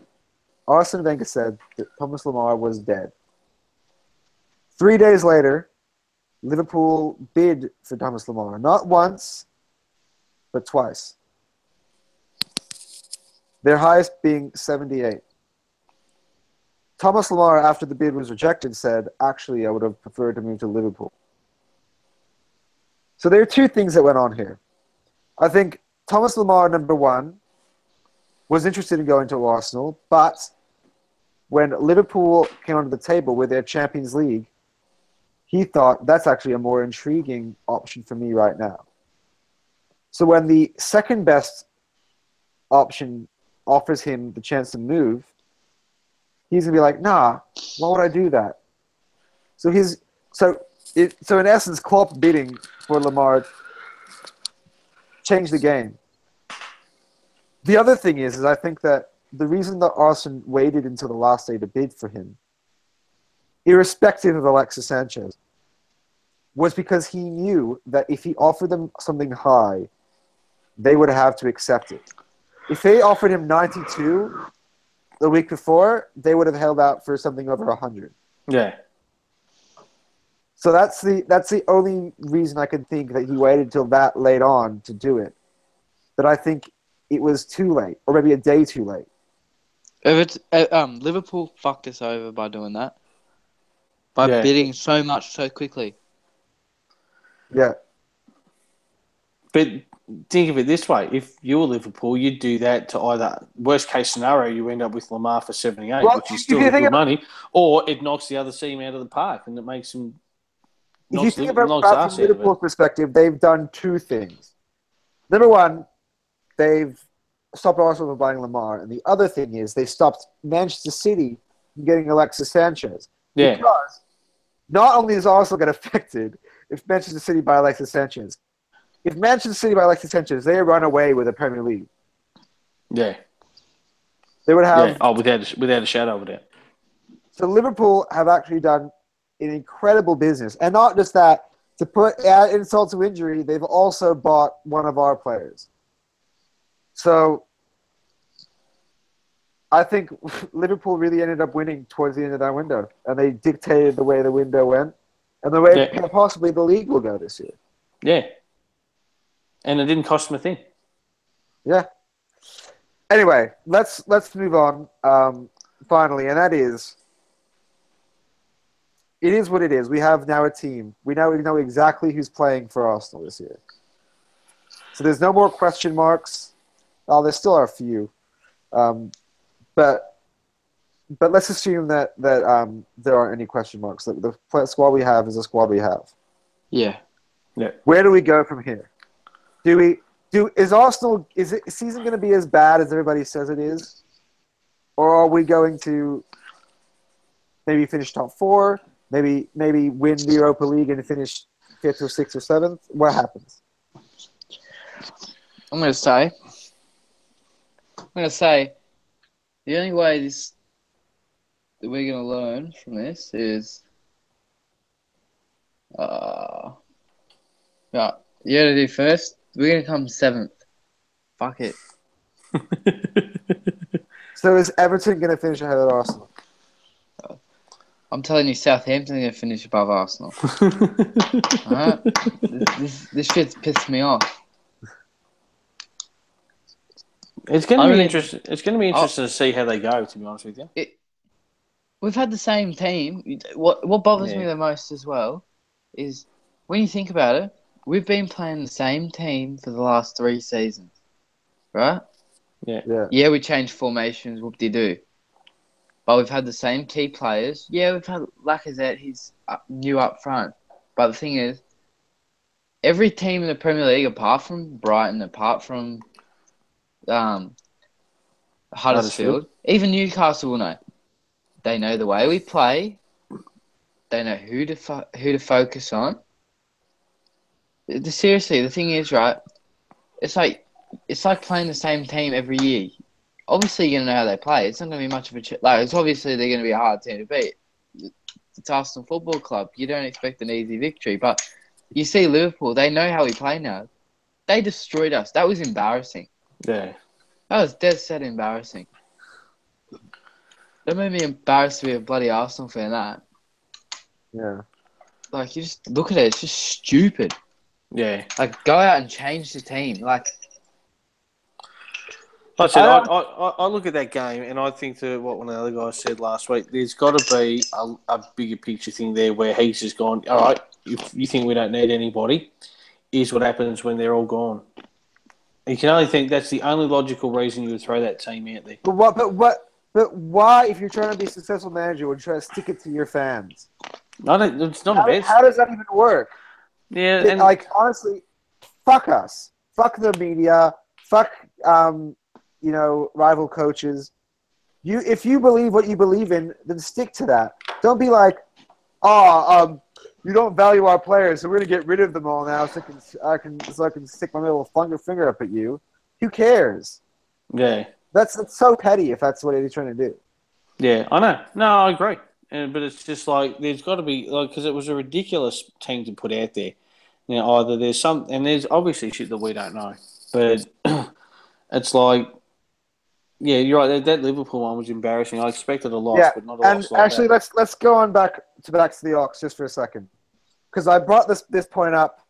Arsene Wenger said that Thomas Lamar was dead. 3 days later, Liverpool bid for Thomas Lamar. Not once, but twice. Their highest being 78. Thomas Lamar, after the bid was rejected, said, actually, I would have preferred to move to Liverpool. So there are two things that went on here. I think Thomas Lamar, number one, was interested in going to Arsenal, but when Liverpool came onto the table with their Champions League, he thought that's actually a more intriguing option for me right now. So when the second best option offers him the chance to move, he's going to be like, nah, why would I do that? So in essence, Klopp bidding for Lamar changed the game. The other thing is I think that the reason that Arsenal waited until the last day to bid for him, irrespective of Alexis Sanchez, was because he knew that if he offered them something high, they would have to accept it. If they offered him 92 the week before, they would have held out for something over 100. Yeah. So that's the only reason I can think that he waited till that late on to do it. But I think it was too late, or maybe a day too late. Liverpool fucked us over by doing that. By bidding so much so quickly. Yeah. But think of it this way: if you were Liverpool, you'd do that to either worst case scenario, you end up with Lamar for 78, which is still good money, or it knocks the other team out of the park and it makes them. If you think about from Liverpool's perspective, they've done two things. Number one, they've stopped Arsenal from buying Lamar, and the other thing is they stopped Manchester City from getting Alexis Sanchez. Yeah. Because not only does Arsenal get affected if Manchester City buy Alexis Sanchez, if Manchester City buy Alexis Sanchez, they run away with the Premier League. Yeah. They would have... Yeah. Oh, without a shadow of a doubt. So Liverpool have actually done an incredible business. And not just that, to put add insult to injury, they've also bought one of our players. So I think Liverpool really ended up winning towards the end of that window. And they dictated the way the window went and the way possibly the league will go this year. Yeah. And it didn't cost them a thing. Yeah. Anyway, let's move on finally, and that is... It is what it is. We have now a team. We know exactly who's playing for Arsenal this year. So there's no more question marks. Oh, there still are a few. But let's assume that there aren't any question marks. The squad we have is the squad we have. Yeah. Yeah. Where do we go from here? Is the season going to be as bad as everybody says it is? Or are we going to maybe finish top 4? Maybe win the Europa League and finish 5th or 6th or 7th? What happens? I'm going to say the only way that we're going to learn from this is yeah, you got to do first. We're going to come 7th. Fuck it. So is Everton going to finish ahead of Arsenal? I'm telling you, Southampton's going to finish above Arsenal. Alright? This shit's pissed me off. It's going to be interesting. It's going to be interesting to see how they go. To be honest with you, we've had the same team. What bothers me the most as well is when you think about it, we've been playing the same team for the last 3 seasons, right? Yeah. We changed formations. Whoop-de-doo. But we've had the same key players. Yeah, we've had Lacazette. He's new up front. But the thing is, every team in the Premier League, apart from Brighton, apart from Huddersfield, even Newcastle will know. They know the way we play. They know who to focus on. Seriously, the thing is, right? It's like playing the same team every year. Obviously, you're going to know how they play. It's not going to be much of a... it's obviously they're going to be a hard team to beat. It's Arsenal Football Club. You don't expect an easy victory. But you see Liverpool, they know how we play now. They destroyed us. That was embarrassing. Yeah. That was dead set embarrassing. That made me embarrassed to be a bloody Arsenal fan, that. Yeah. Like, you just look at it. It's just stupid. Yeah. Like, go out and change the team. Like... Like I said, I look at that game and I think to what one of the other guys said last week, there's got to be a bigger picture thing there where he's just gone, all right, if you think we don't need anybody, here's what happens when they're all gone. You can only think that's the only logical reason you would throw that team out there. But why, if you're trying to be a successful manager, would you try to stick it to your fans? It's not the best. How does that even work? Yeah. And honestly, fuck us. Fuck the media. Fuck... rival coaches. If you believe what you believe in, then stick to that. Don't be like, you don't value our players, so we're gonna get rid of them all now, so I can stick my little finger up at you. Who cares? Yeah. That's so petty if that's what he's trying to do. Yeah, I know. No, I agree. But it's just like there's got to be because it was a ridiculous team to put out there. Either there's there's obviously shit that we don't know, but it's like, yeah, you're right. That Liverpool one was embarrassing. I expected a loss, but not a loss like actually, that. let's go on back to the Ox just for a second, because I brought this point up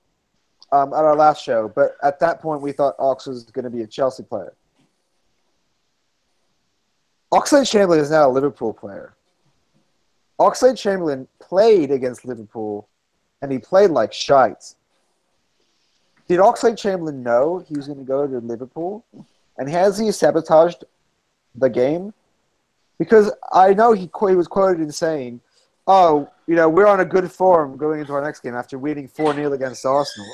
at our last show, but at that point we thought Ox was going to be a Chelsea player. Oxlade-Chamberlain is now a Liverpool player. Oxlade-Chamberlain played against Liverpool, and he played like shite. Did Oxlade-Chamberlain know he was going to go to Liverpool? And has he sabotaged the game? Because I know he was quoted in saying, we're on a good form going into our next game after winning 4-0 against Arsenal.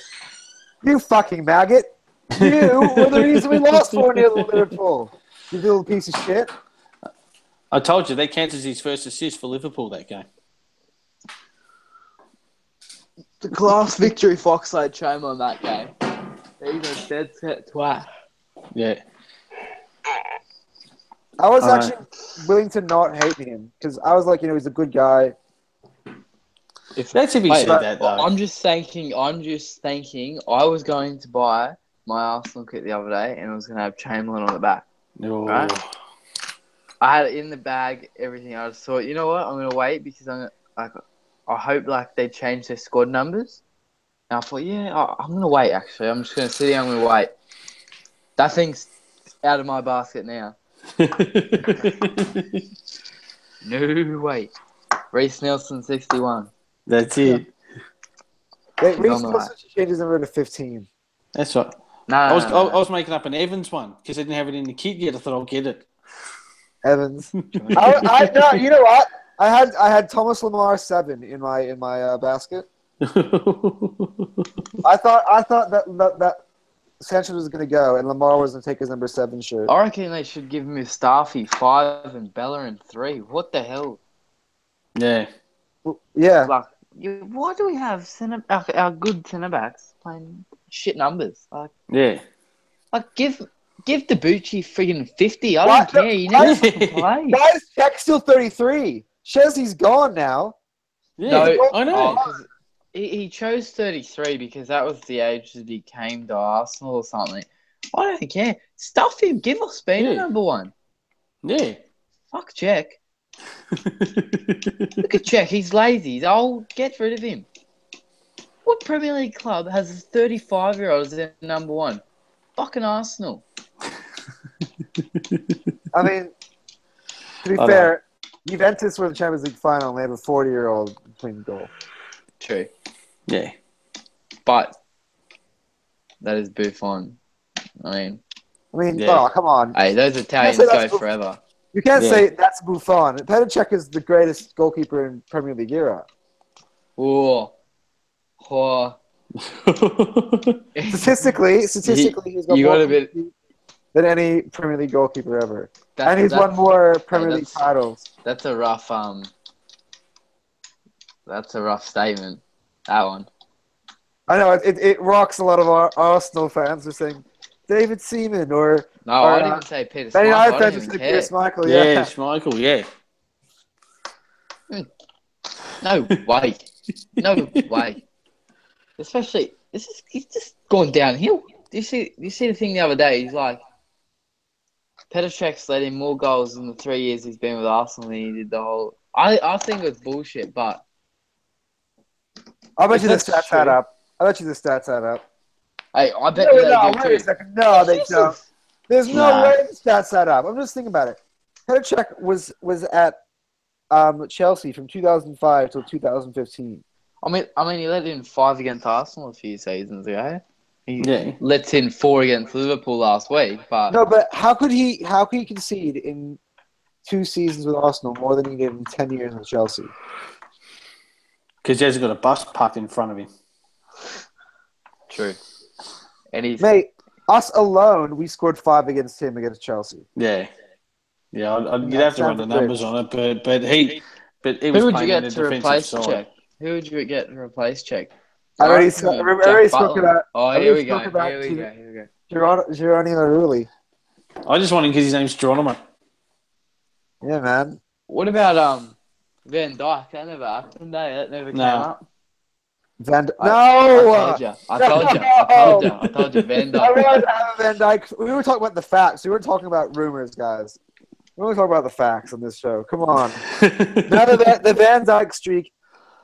You fucking maggot. You were the reason we lost 4-0 to Liverpool. You little piece of shit. I told you, that counts as his first assist for Liverpool that game. The class victory for Oxlade-Chamberlain that game. He's a dead set twat. Yeah. I was actually willing to not hate him because I was like, he's a good guy. That's if he said that, though. I'm just thinking. I was going to buy my Arsenal kit the other day, and it was going to have Chamberlain on the back. No. Right? I had it in the bag, everything. I just thought, you know what? I'm going to wait because I hope they change their squad numbers. And I thought, I'm going to wait. Actually, I'm just going to sit here. I'm going to wait. That thing's out of my basket now. No wait. Reece Nelson 61. That's it. Reece Nelson changes number to 15. That's right. I was making up an Evans one because I didn't have it in the kit yet. I thought I'll get it. Evans. No, you know what? I had Thomas Lamar 7 in my basket. I thought that Sanchez was going to go and Lamar was going to take his number 7 shirt. I reckon they should give him Mustafi 5 and Bellerin 3. What the hell? Yeah. Yeah. Why do we have our good centre backs playing shit numbers? Yeah. Give Debuchy friggin' 50. I don't care. You never fucking play. Why is Czech still 33? Chesney's gone now. Yeah, no, I know. He chose 33 because that was the age that he came to Arsenal or something. I don't care. Stuff him. Give Ospina number 1. Yeah. Fuck Czech. Look at Czech. He's lazy. He's old. Get rid of him. What Premier League club has a 35-year-old as their number 1? Fucking Arsenal. I mean, to be fair, Juventus were the Champions League final and they have a 40-year-old between goal. True. Yeah. But that is Buffon. I mean, oh, come on. Hey, those Italians go forever. You can't say that's Buffon. Petr Cech is the greatest goalkeeper in Premier League era. Oh. Statistically, he's got more than any Premier League goalkeeper ever. And he's won more Premier League titles. That's a rough statement, that one. I know, it rocks a lot of our Arsenal fans are saying David Seaman or... No, I didn't even say Peter Schmeichel. I didn't even say Peter Schmeichel, yeah. Schmeichel, yeah. No way. No way. Especially, he's just gone downhill. Do you see the thing the other day? He's like, Petr Cech's led him more goals in the 3 years he's been with Arsenal than he did the whole... I think it was bullshit, but... I'll bet you the stats add up. Hey, I bet they do too. Wait a second. No, they don't. There's no way the stats add up. I'm just thinking about it. Petr Cech was at Chelsea from 2005 till 2015. I mean, he let in 5 against Arsenal a few seasons ago. He lets in 4 against Liverpool last week, but no. But how could he concede in 2 seasons with Arsenal more than he did in 10 years with Chelsea? Because he hasn't got a bus parked in front of him. True. And mate, us alone, we scored 5 against him against Chelsea. Yeah. Yeah, you'd have to run the numbers on it, but but he Who was would you playing in get a to defensive replace side. Czech? Who would you get to replace Czech? I already, reckon I Jack already spoke Butland. about. Oh, I here already we go. spoke about Here we go. Here we go. Geronimo Rulli. I just want him because his name's Geronimo. Yeah, man. What about Van Dijk? That never happened. That never came up. No! I told you. Van I Dijk. wanted to have a Van Dyke. We were talking about the facts. We were talking about rumors, guys. We were talking about the facts on this show. Come on. Now the Van Dyke streak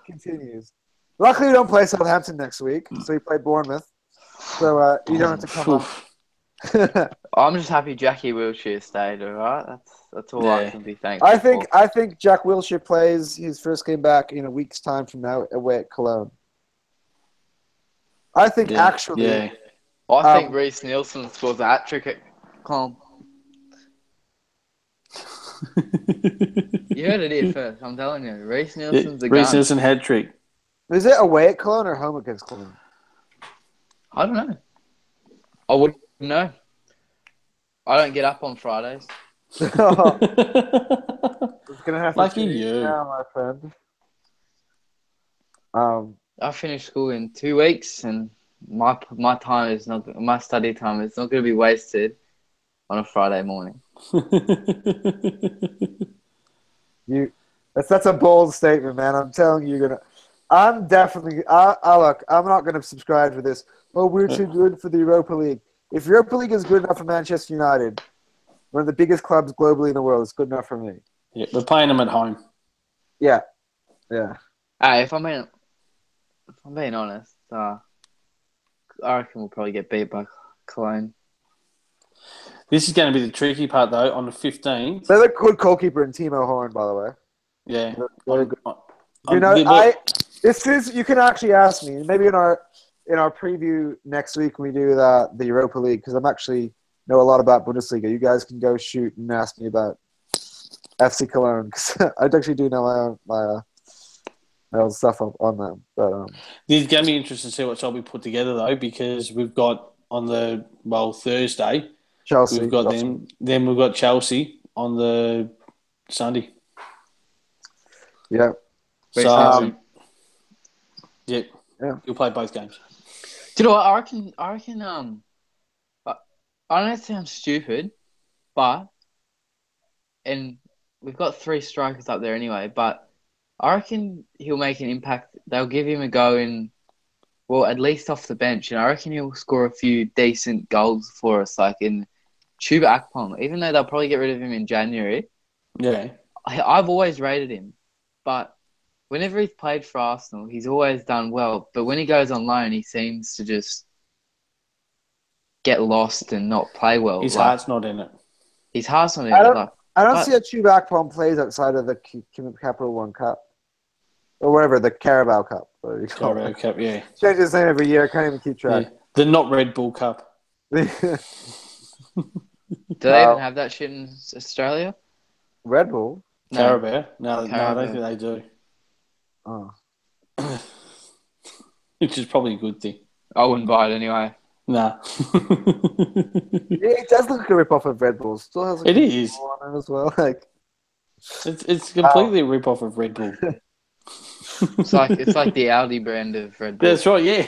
continues. Luckily, we don't play Southampton next week, so we play Bournemouth. So you don't have to come on. I'm just happy Jackie Wilshere stayed. All right, that's all I can be thankful. I think Jack Wilshere plays his first game back in a week's time from now away at Cologne. I think actually. I think Reece Nielsen scores a hat trick at Cologne. You heard it here first. I'm telling you, Reece Nielsen's the gun. Reece Nielsen hat trick. Is it away at Cologne or home against Cologne? I don't know. I wouldn't know. I don't get up on Fridays. It's gonna have to Lucky change you. now, my friend. I finish school in 2 weeks, and my study time is not going to be wasted on a Friday morning. That's a bold statement, man. I'm telling you, I'm definitely. Look, I'm not gonna subscribe to this. Oh, we're too good for the Europa League. If Europa League is good enough for Manchester United, one of the biggest clubs globally in the world, it's good enough for me. Yeah, we're playing them at home. Yeah. Hey, if I'm being honest, I reckon we'll probably get beat by Cologne. This is going to be the tricky part, though. On the 15th, They're a good goalkeeper in Timo Horn, by the way. Yeah. Very good. You can actually ask me maybe in our preview next week when we do the Europa League, because I'm actually know a lot about Bundesliga. You guys can go shoot and ask me about FC Cologne, because I actually do know my old stuff on them. But it's going to be interesting to see what shall we put together, though, because we've got on the Thursday Chelsea. We've got them. Then we've got Chelsea on the Sunday. Yeah. So, yeah, you'll play both games. Do you know what? I reckon. I know it sounds stupid, but and we've got 3 strikers up there anyway. But I reckon he'll make an impact. They'll give him a go at least off the bench, and I reckon he'll score a few decent goals for us, like in Chuba Akpom. Even though they'll probably get rid of him in January. Yeah, I've always rated him, but whenever he's played for Arsenal, he's always done well. But when he goes on loan, he seems to just get lost and not play well. His heart's not in it. His heart's not in it. I don't see a Chuba Akpom plays outside of the Capital One Cup. Or whatever, the Carabao Cup. Carabao Cup, yeah. Change his name every year. I can't even keep track. Yeah. The not Red Bull Cup. Do they even have that shit in Australia? Red Bull? No. Carabao? No, I don't think they do. Oh. Which is probably a good thing. I wouldn't buy it anyway. Nah. It does look like a rip-off of Red Bull. Still has it is. On it as well. Like, it's completely a rip-off of Red Bull. It's like the Audi brand of Red Bull. That's right, yeah.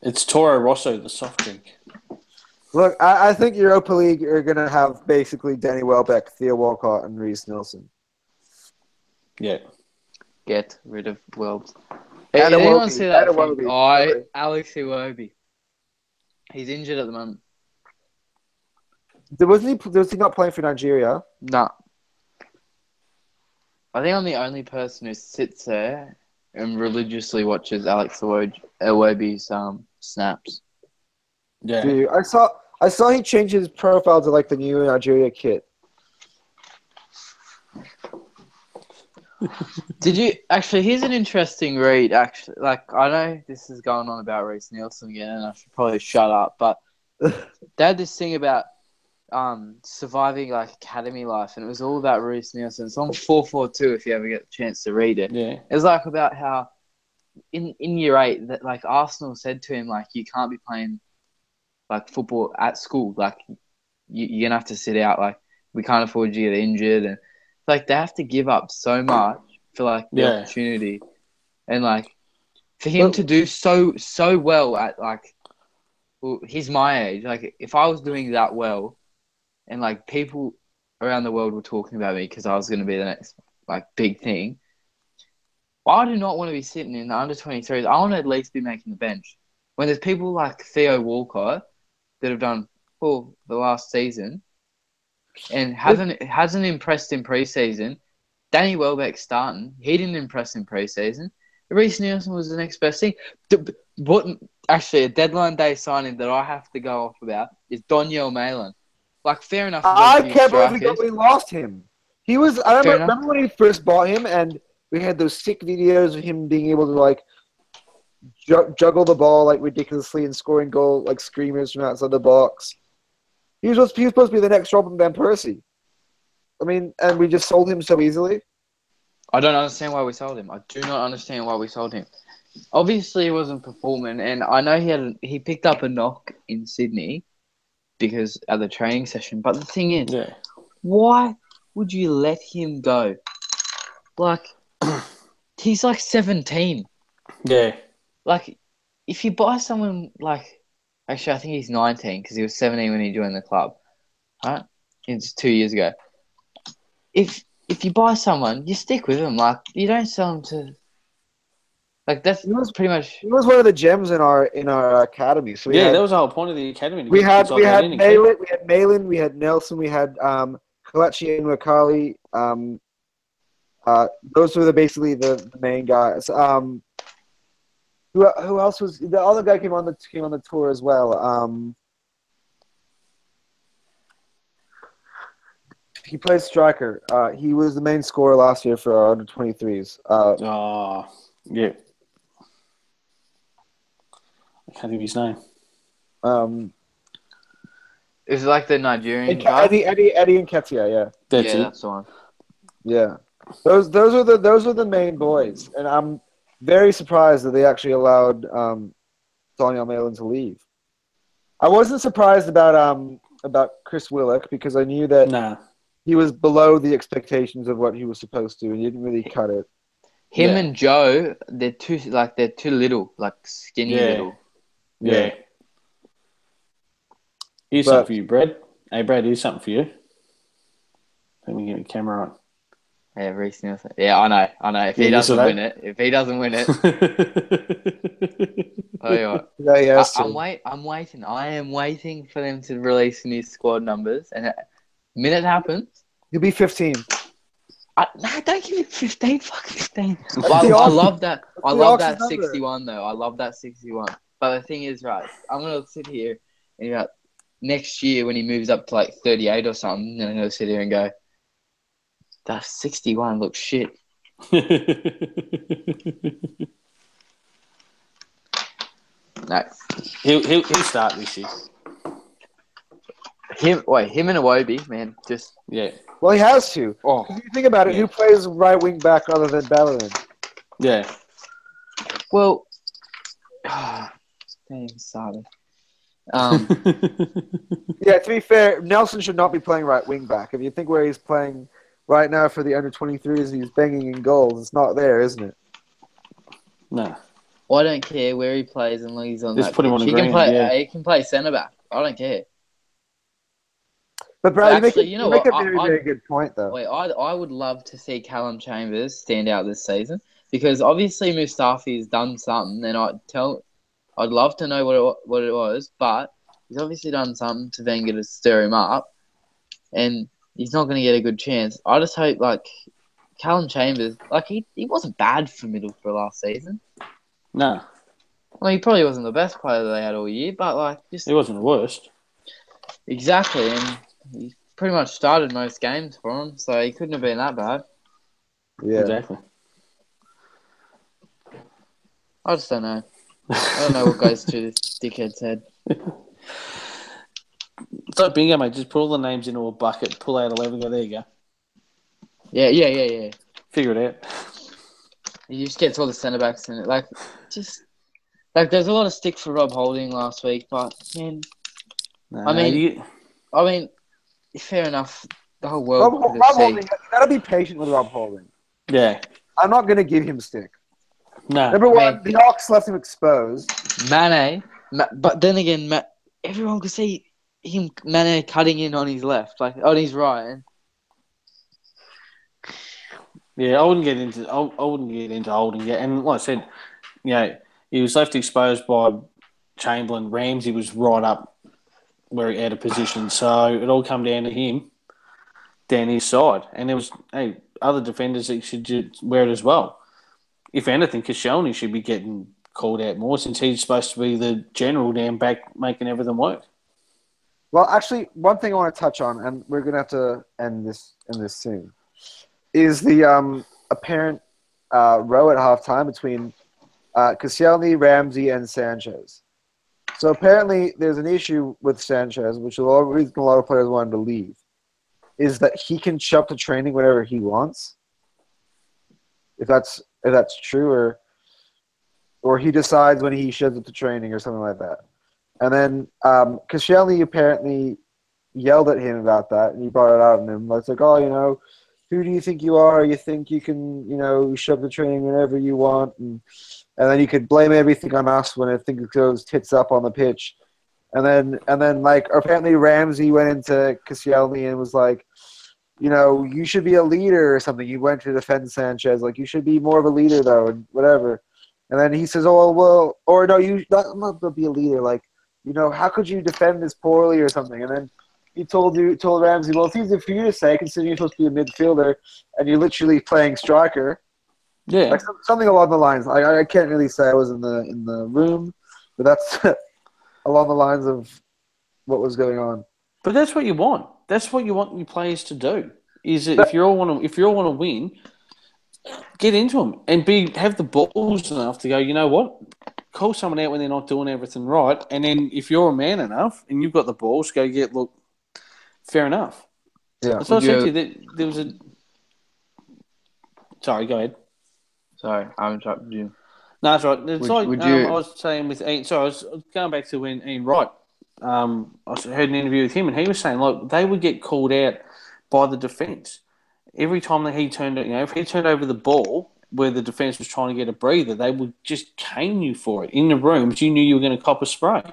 It's Toro Rosso, the soft drink. Look, I think Europa League are going to have basically Danny Welbeck, Theo Walcott, and Reece Nielsen. Yeah. Get rid of Welbs. Hey, did anyone see that? Alex Iwobi. He's injured at the moment. Was he not playing for Nigeria? No. I think I'm the only person who sits there and religiously watches Alex Iwobi's snaps. Yeah. Dude, I saw he changed his profile to like the new Nigeria kit. Did you actually? Here's an interesting read. Actually, like I know this is going on about Reece Nielsen again, and I should probably shut up. But they had this thing about surviving like academy life, and it was all about Reece Nielsen. It's on 442 if you ever get the chance to read it. Yeah, it's like about how in year 8 that like Arsenal said to him like you can't be playing like football at school. Like you're gonna have to sit out. Like we can't afford you to get injured, and like they have to give up so much for like the opportunity, and like for him to do so well at like, well, he's my age. Like if I was doing that well, and like people around the world were talking about me because I was gonna be the next like big thing. I do not want to be sitting in the under-23s. I want to at least be making the bench. When there's people like Theo Walcott that have done for the last season and hasn't impressed in preseason. Danny Welbeck's starting. He didn't impress in preseason. Reece Nielsen was the next best thing. What actually a deadline day signing that I have to go off about is Donyell Malin. Like fair enough. I can't believe we lost him. He was. I remember when we first bought him, and we had those sick videos of him being able to like juggle the ball like ridiculously and scoring goal like screamers from outside the box. He was supposed to be the next Robin Van Persie. I mean, and we just sold him so easily. I don't understand why we sold him. I do not understand why we sold him. Obviously, he wasn't performing, and I know he picked up a knock in Sydney because at the training session. But the thing is, why would you let him go? Like, he's like 17. Yeah. Like, if you buy someone like, actually, I think he's 19 because he was 17 when he joined the club, right? It's 2 years ago. If you buy someone, you stick with them. Like, you don't sell them to. Like that's pretty much. He was one of the gems in our academy. So that was the whole point of the academy. We had Malin, we had Nelson, we had Kalechi and Wakali. Those were basically the main guys. Who else was the other guy came on the tour as well? He plays striker. He was the main scorer last year for our under-23s. Yeah. I can't think of his name. Is it like the Nigerian guy? Eddie Nketiah, yeah. That's the one. Yeah. Those are the main boys. And I'm very surprised that they actually allowed Donyell Malin to leave. I wasn't surprised about Chris Willock because I knew that he was below the expectations of what he was supposed to, and he didn't really cut it. Him and Joe, they're too little, like skinny little. Yeah. Here's something for you, Brad. Hey, Brad, here's something for you. Let me get the camera on. Yeah, Reece Nielsen. Yeah, I know. If he doesn't win it, tell you what. I'm waiting. I am waiting for them to release new squad numbers, and the minute it happens, you'll be 15. No, don't give me 15. Fuck 15. I love that. I love that 61 though. I love that 61. But the thing is, right? I'm gonna sit here and about next year when he moves up to like 38 or something, and I'm gonna sit here and go, that 61 looks shit. No, he'll start this year. Him and Iwobi, man, just Well, he has to. Oh, if you think about it, who plays right wing back other than Bellerin? Yeah. Well, damn, sorry. Yeah, to be fair, Nelson should not be playing right wing back. If you think where he's playing right now for the under-23s, he's banging in goals. It's not there, isn't it? No. I don't care where he plays as long as he's on Just that put him pitch. on the He ground, he can play centre back. I don't care. But Brad, actually, you make a very, very good point, though. Wait, I would love to see Callum Chambers stand out this season because obviously Mustafi has done something, and I'd love to know what it was, but he's obviously done something to Wenger to stir him up, and he's not going to get a good chance. I just hope, like, Callum Chambers, like, he wasn't bad for Middlesbrough last season. No. Well, he probably wasn't the best player that they had all year, but, like, just... He wasn't the worst. Exactly, and he pretty much started most games for him, so he couldn't have been that bad. Yeah. Exactly. I just don't know. I don't know what goes through this dickhead's head. It's like bingo, mate. Just put all the names into a bucket, pull out 11, go, there you go. Yeah. Figure it out. He just gets all the centre-backs in it. Like, there's a lot of stick for Rob Holding last week, but, man, No, I mean, fair enough. The whole world Rob, could have Rob seen. Holding, you gotta be patient with Rob Holding. yeah, I'm not gonna give him stick. no. Number I one, mean- the Hawks left him exposed. Mane, but then again, everyone could see him, Mane, cutting in on his left, like on his right. And Yeah, I wouldn't get into Holding yet. And like I said, he was left exposed by Chamberlain. Ramsey was right up where he out of position, so it all come down to him down his side. And there was other defenders that should wear it as well. If anything, Koscielny should be getting called out more since he's supposed to be the general down back making everything work. Well, actually, one thing I want to touch on, and we're gonna have to end this soon, is the apparent row at halftime between Koscielny, Ramsey, and Sanchez. So apparently, there's an issue with Sanchez, which is the reason a lot of players wanted to leave, is that he can show up to training whenever he wants. If that's true, or he decides when he shows up to training or something like that. And then Koscielny apparently yelled at him about that, and he brought it out on him. It's like, oh, who do you think you are? You think you can, show up to training whenever you want, and then you could blame everything on us when things goes tits up on the pitch. And then like apparently Ramsey went into Koscielny and was like, you should be a leader or something. You went to defend Sanchez, like you should be more of a leader though, and whatever. And then he says, oh well, or no, you not to be a leader, like how could you defend this poorly or something? And then he told Ramsey, well, it's easy for you to say considering you're supposed to be a midfielder and you're literally playing striker. Yeah, Like something along the lines. I can't really say I was in the room, but that's along the lines of what was going on. but that's what you want. That's what you want your players to do. Is that if you all want to win, get into them and have the balls enough to go. You know what? Call someone out when they're not doing everything right, and then if you're a man enough and you've got the balls, go get look. Fair enough. Yeah. That's what I said to you. There was a. Sorry, go ahead. sorry, I'm interrupted you. No, that's right. It's I was saying with Ian. Sorry, I was going back to when Ian Wright. I heard an interview with him, and he was saying, look, they would get called out by the defence every time that he turned. If he turned over the ball where the defence was trying to get a breather, they would just cane you for it in the rooms. You knew you were going to cop a spray,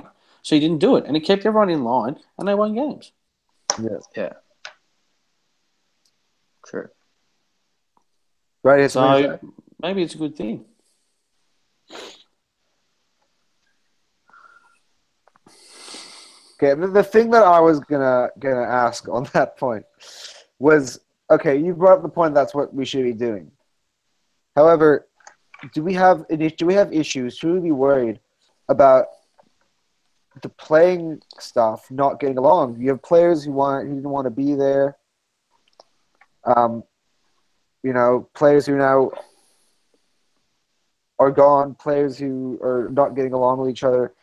so you didn't do it, and it kept everyone in line, and they won games. Yes. Yeah. True. Right. So maybe it's a good thing. Okay, the thing that I was gonna ask on that point was, okay, you brought up the point that's what we should be doing. However, do we have issues? Should we be worried about the playing staff not getting along? You have players who didn't want to be there. Players who now are gone. Players who are not getting along with each other.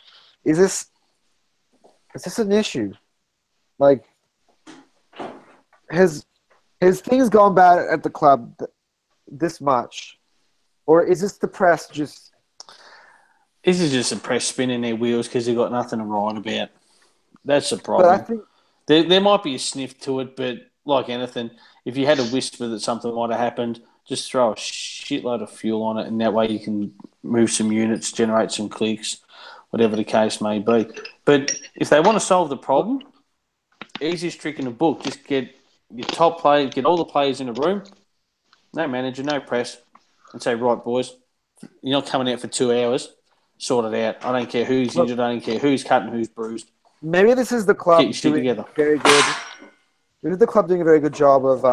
Is this an issue? Like, has things gone bad at the club this much, or is this the press just? This is just the press spinning their wheels because they've got nothing to write about. That's the problem. But I think there might be a sniff to it, but like anything, if you had a whisper that something might have happened, just throw a shitload of fuel on it, and that way you can move some units, generate some clicks, whatever the case may be. But if they want to solve the problem, easiest trick in the book, just get your top players, get all the players in a room, no manager, no press, and say, right, boys, you're not coming out for 2 hours, sort it out. I don't care who's injured, I don't care who's cut and who's bruised. maybe this is the club Get your shit together. very good. Maybe the club doing a very good job of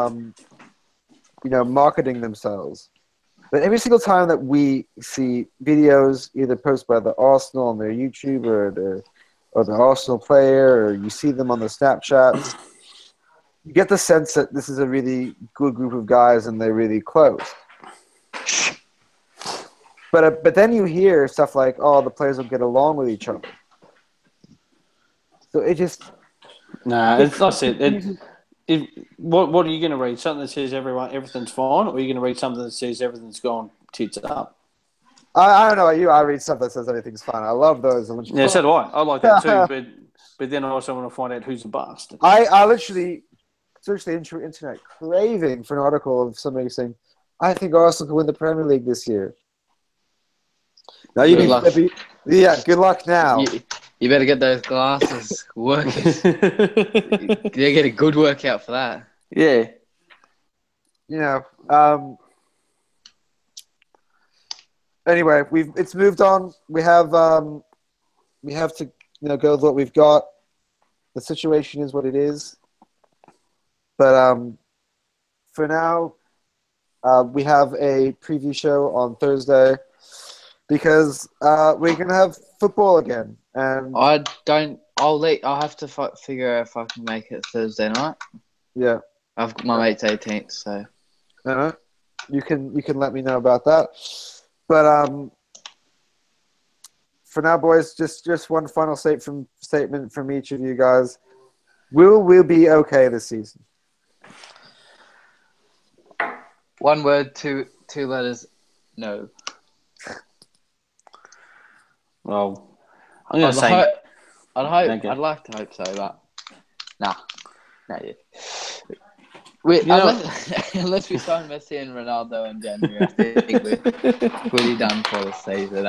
marketing themselves. But every single time that we see videos either posted by the Arsenal on their YouTube or the Arsenal player, or you see them on the Snapchats, you get the sense that this is a really good group of guys and they're really close. But then you hear stuff like, oh, the players don't get along with each other. So it just... Nah, it's not it. What are you going to read? Something that says everything's fine, or are you going to read something that says everything's gone tits up? I don't know about you. I read stuff that says everything's fine. I love those. Yeah, so do I. I like that too. But but then I also want to find out who's the bastard. I literally searched the internet craving for an article of somebody saying, I think Arsenal can win the Premier League this year. Now you Good can, luck. good luck now. You better get those glasses working. You get a good workout for that. Yeah. Anyway, it's moved on. We have to go with what we've got. The situation is what it is. But for now, we have a preview show on Thursday because we're gonna have football again. And I'll have to figure out if I can make it Thursday night. Yeah, I've got my mate's 18th, so you can let me know about that. But for now, boys, just one final statement from each of you guys. We'll be okay this season. One word, two letters, no. Well, I'm going to say... I'd like to hope so, but nah. Yeah. Unless we sign Messi and Ronaldo in January, I think we're pretty done for the season.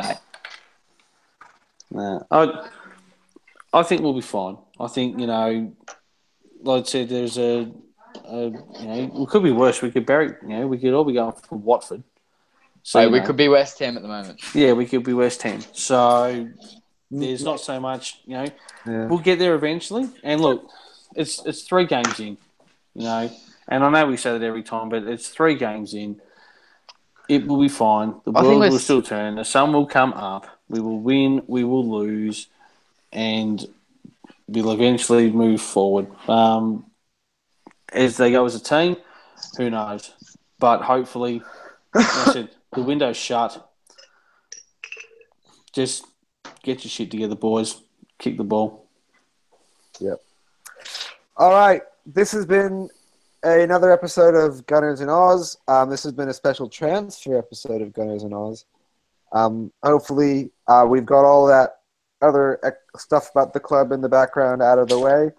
I think we'll be fine. I think, like I said, there's we could be worse. We could we could all be going for Watford. So we could be West Ham at the moment. Yeah, we could be West Ham. So there's not so much, We'll get there eventually. And look, it's 3 games in, and I know we say that every time, but it's 3 games in. It will be fine. The world will still turn. The sun will come up. We will win. We will lose, and we'll eventually move forward. As they go as a team, who knows? But hopefully, like I said, the window's shut. Just get your shit together, boys. Kick the ball. Yep. All right. This has been another episode of Gunners in Oz. This has been a special transfer episode of Gunners in Oz. Hopefully, we've got all that other stuff about the club in the background out of the way.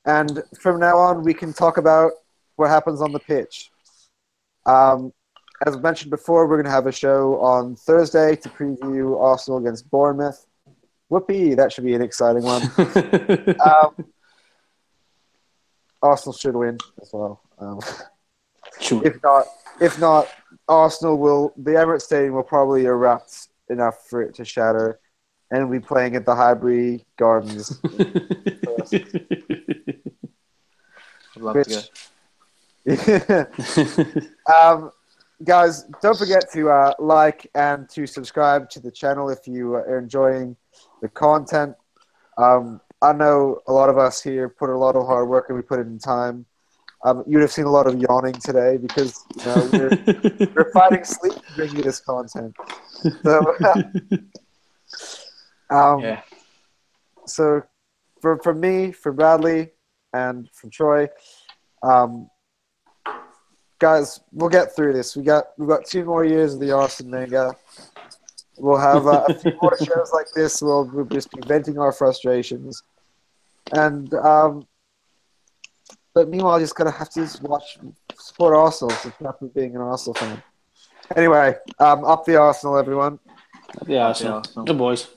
And from now on, we can talk about what happens on the pitch. As mentioned before, we're going to have a show on Thursday to preview Arsenal against Bournemouth. Whoopee, that should be an exciting one. Arsenal should win as well. Sure. If not, the Emirates Stadium will probably erupt enough for it to shatter, and we'll be playing at the Highbury Gardens. I'd love to go. Guys, don't forget to like and to subscribe to the channel if you are enjoying the content. I know a lot of us here put a lot of hard work and we put it in time. You'd have seen a lot of yawning today because we're fighting sleep to bring you this content. So, yeah. So, from me, from Bradley, and from Troy, guys, we'll get through this. We've got 2 more years of the Arsene Mega. We'll have a few more shows like this. We'll just be venting our frustrations, and but meanwhile, just gonna have to support Arsenal. So happy being an Arsenal fan. Anyway, up the Arsenal, everyone. Up the Arsenal. Good boys.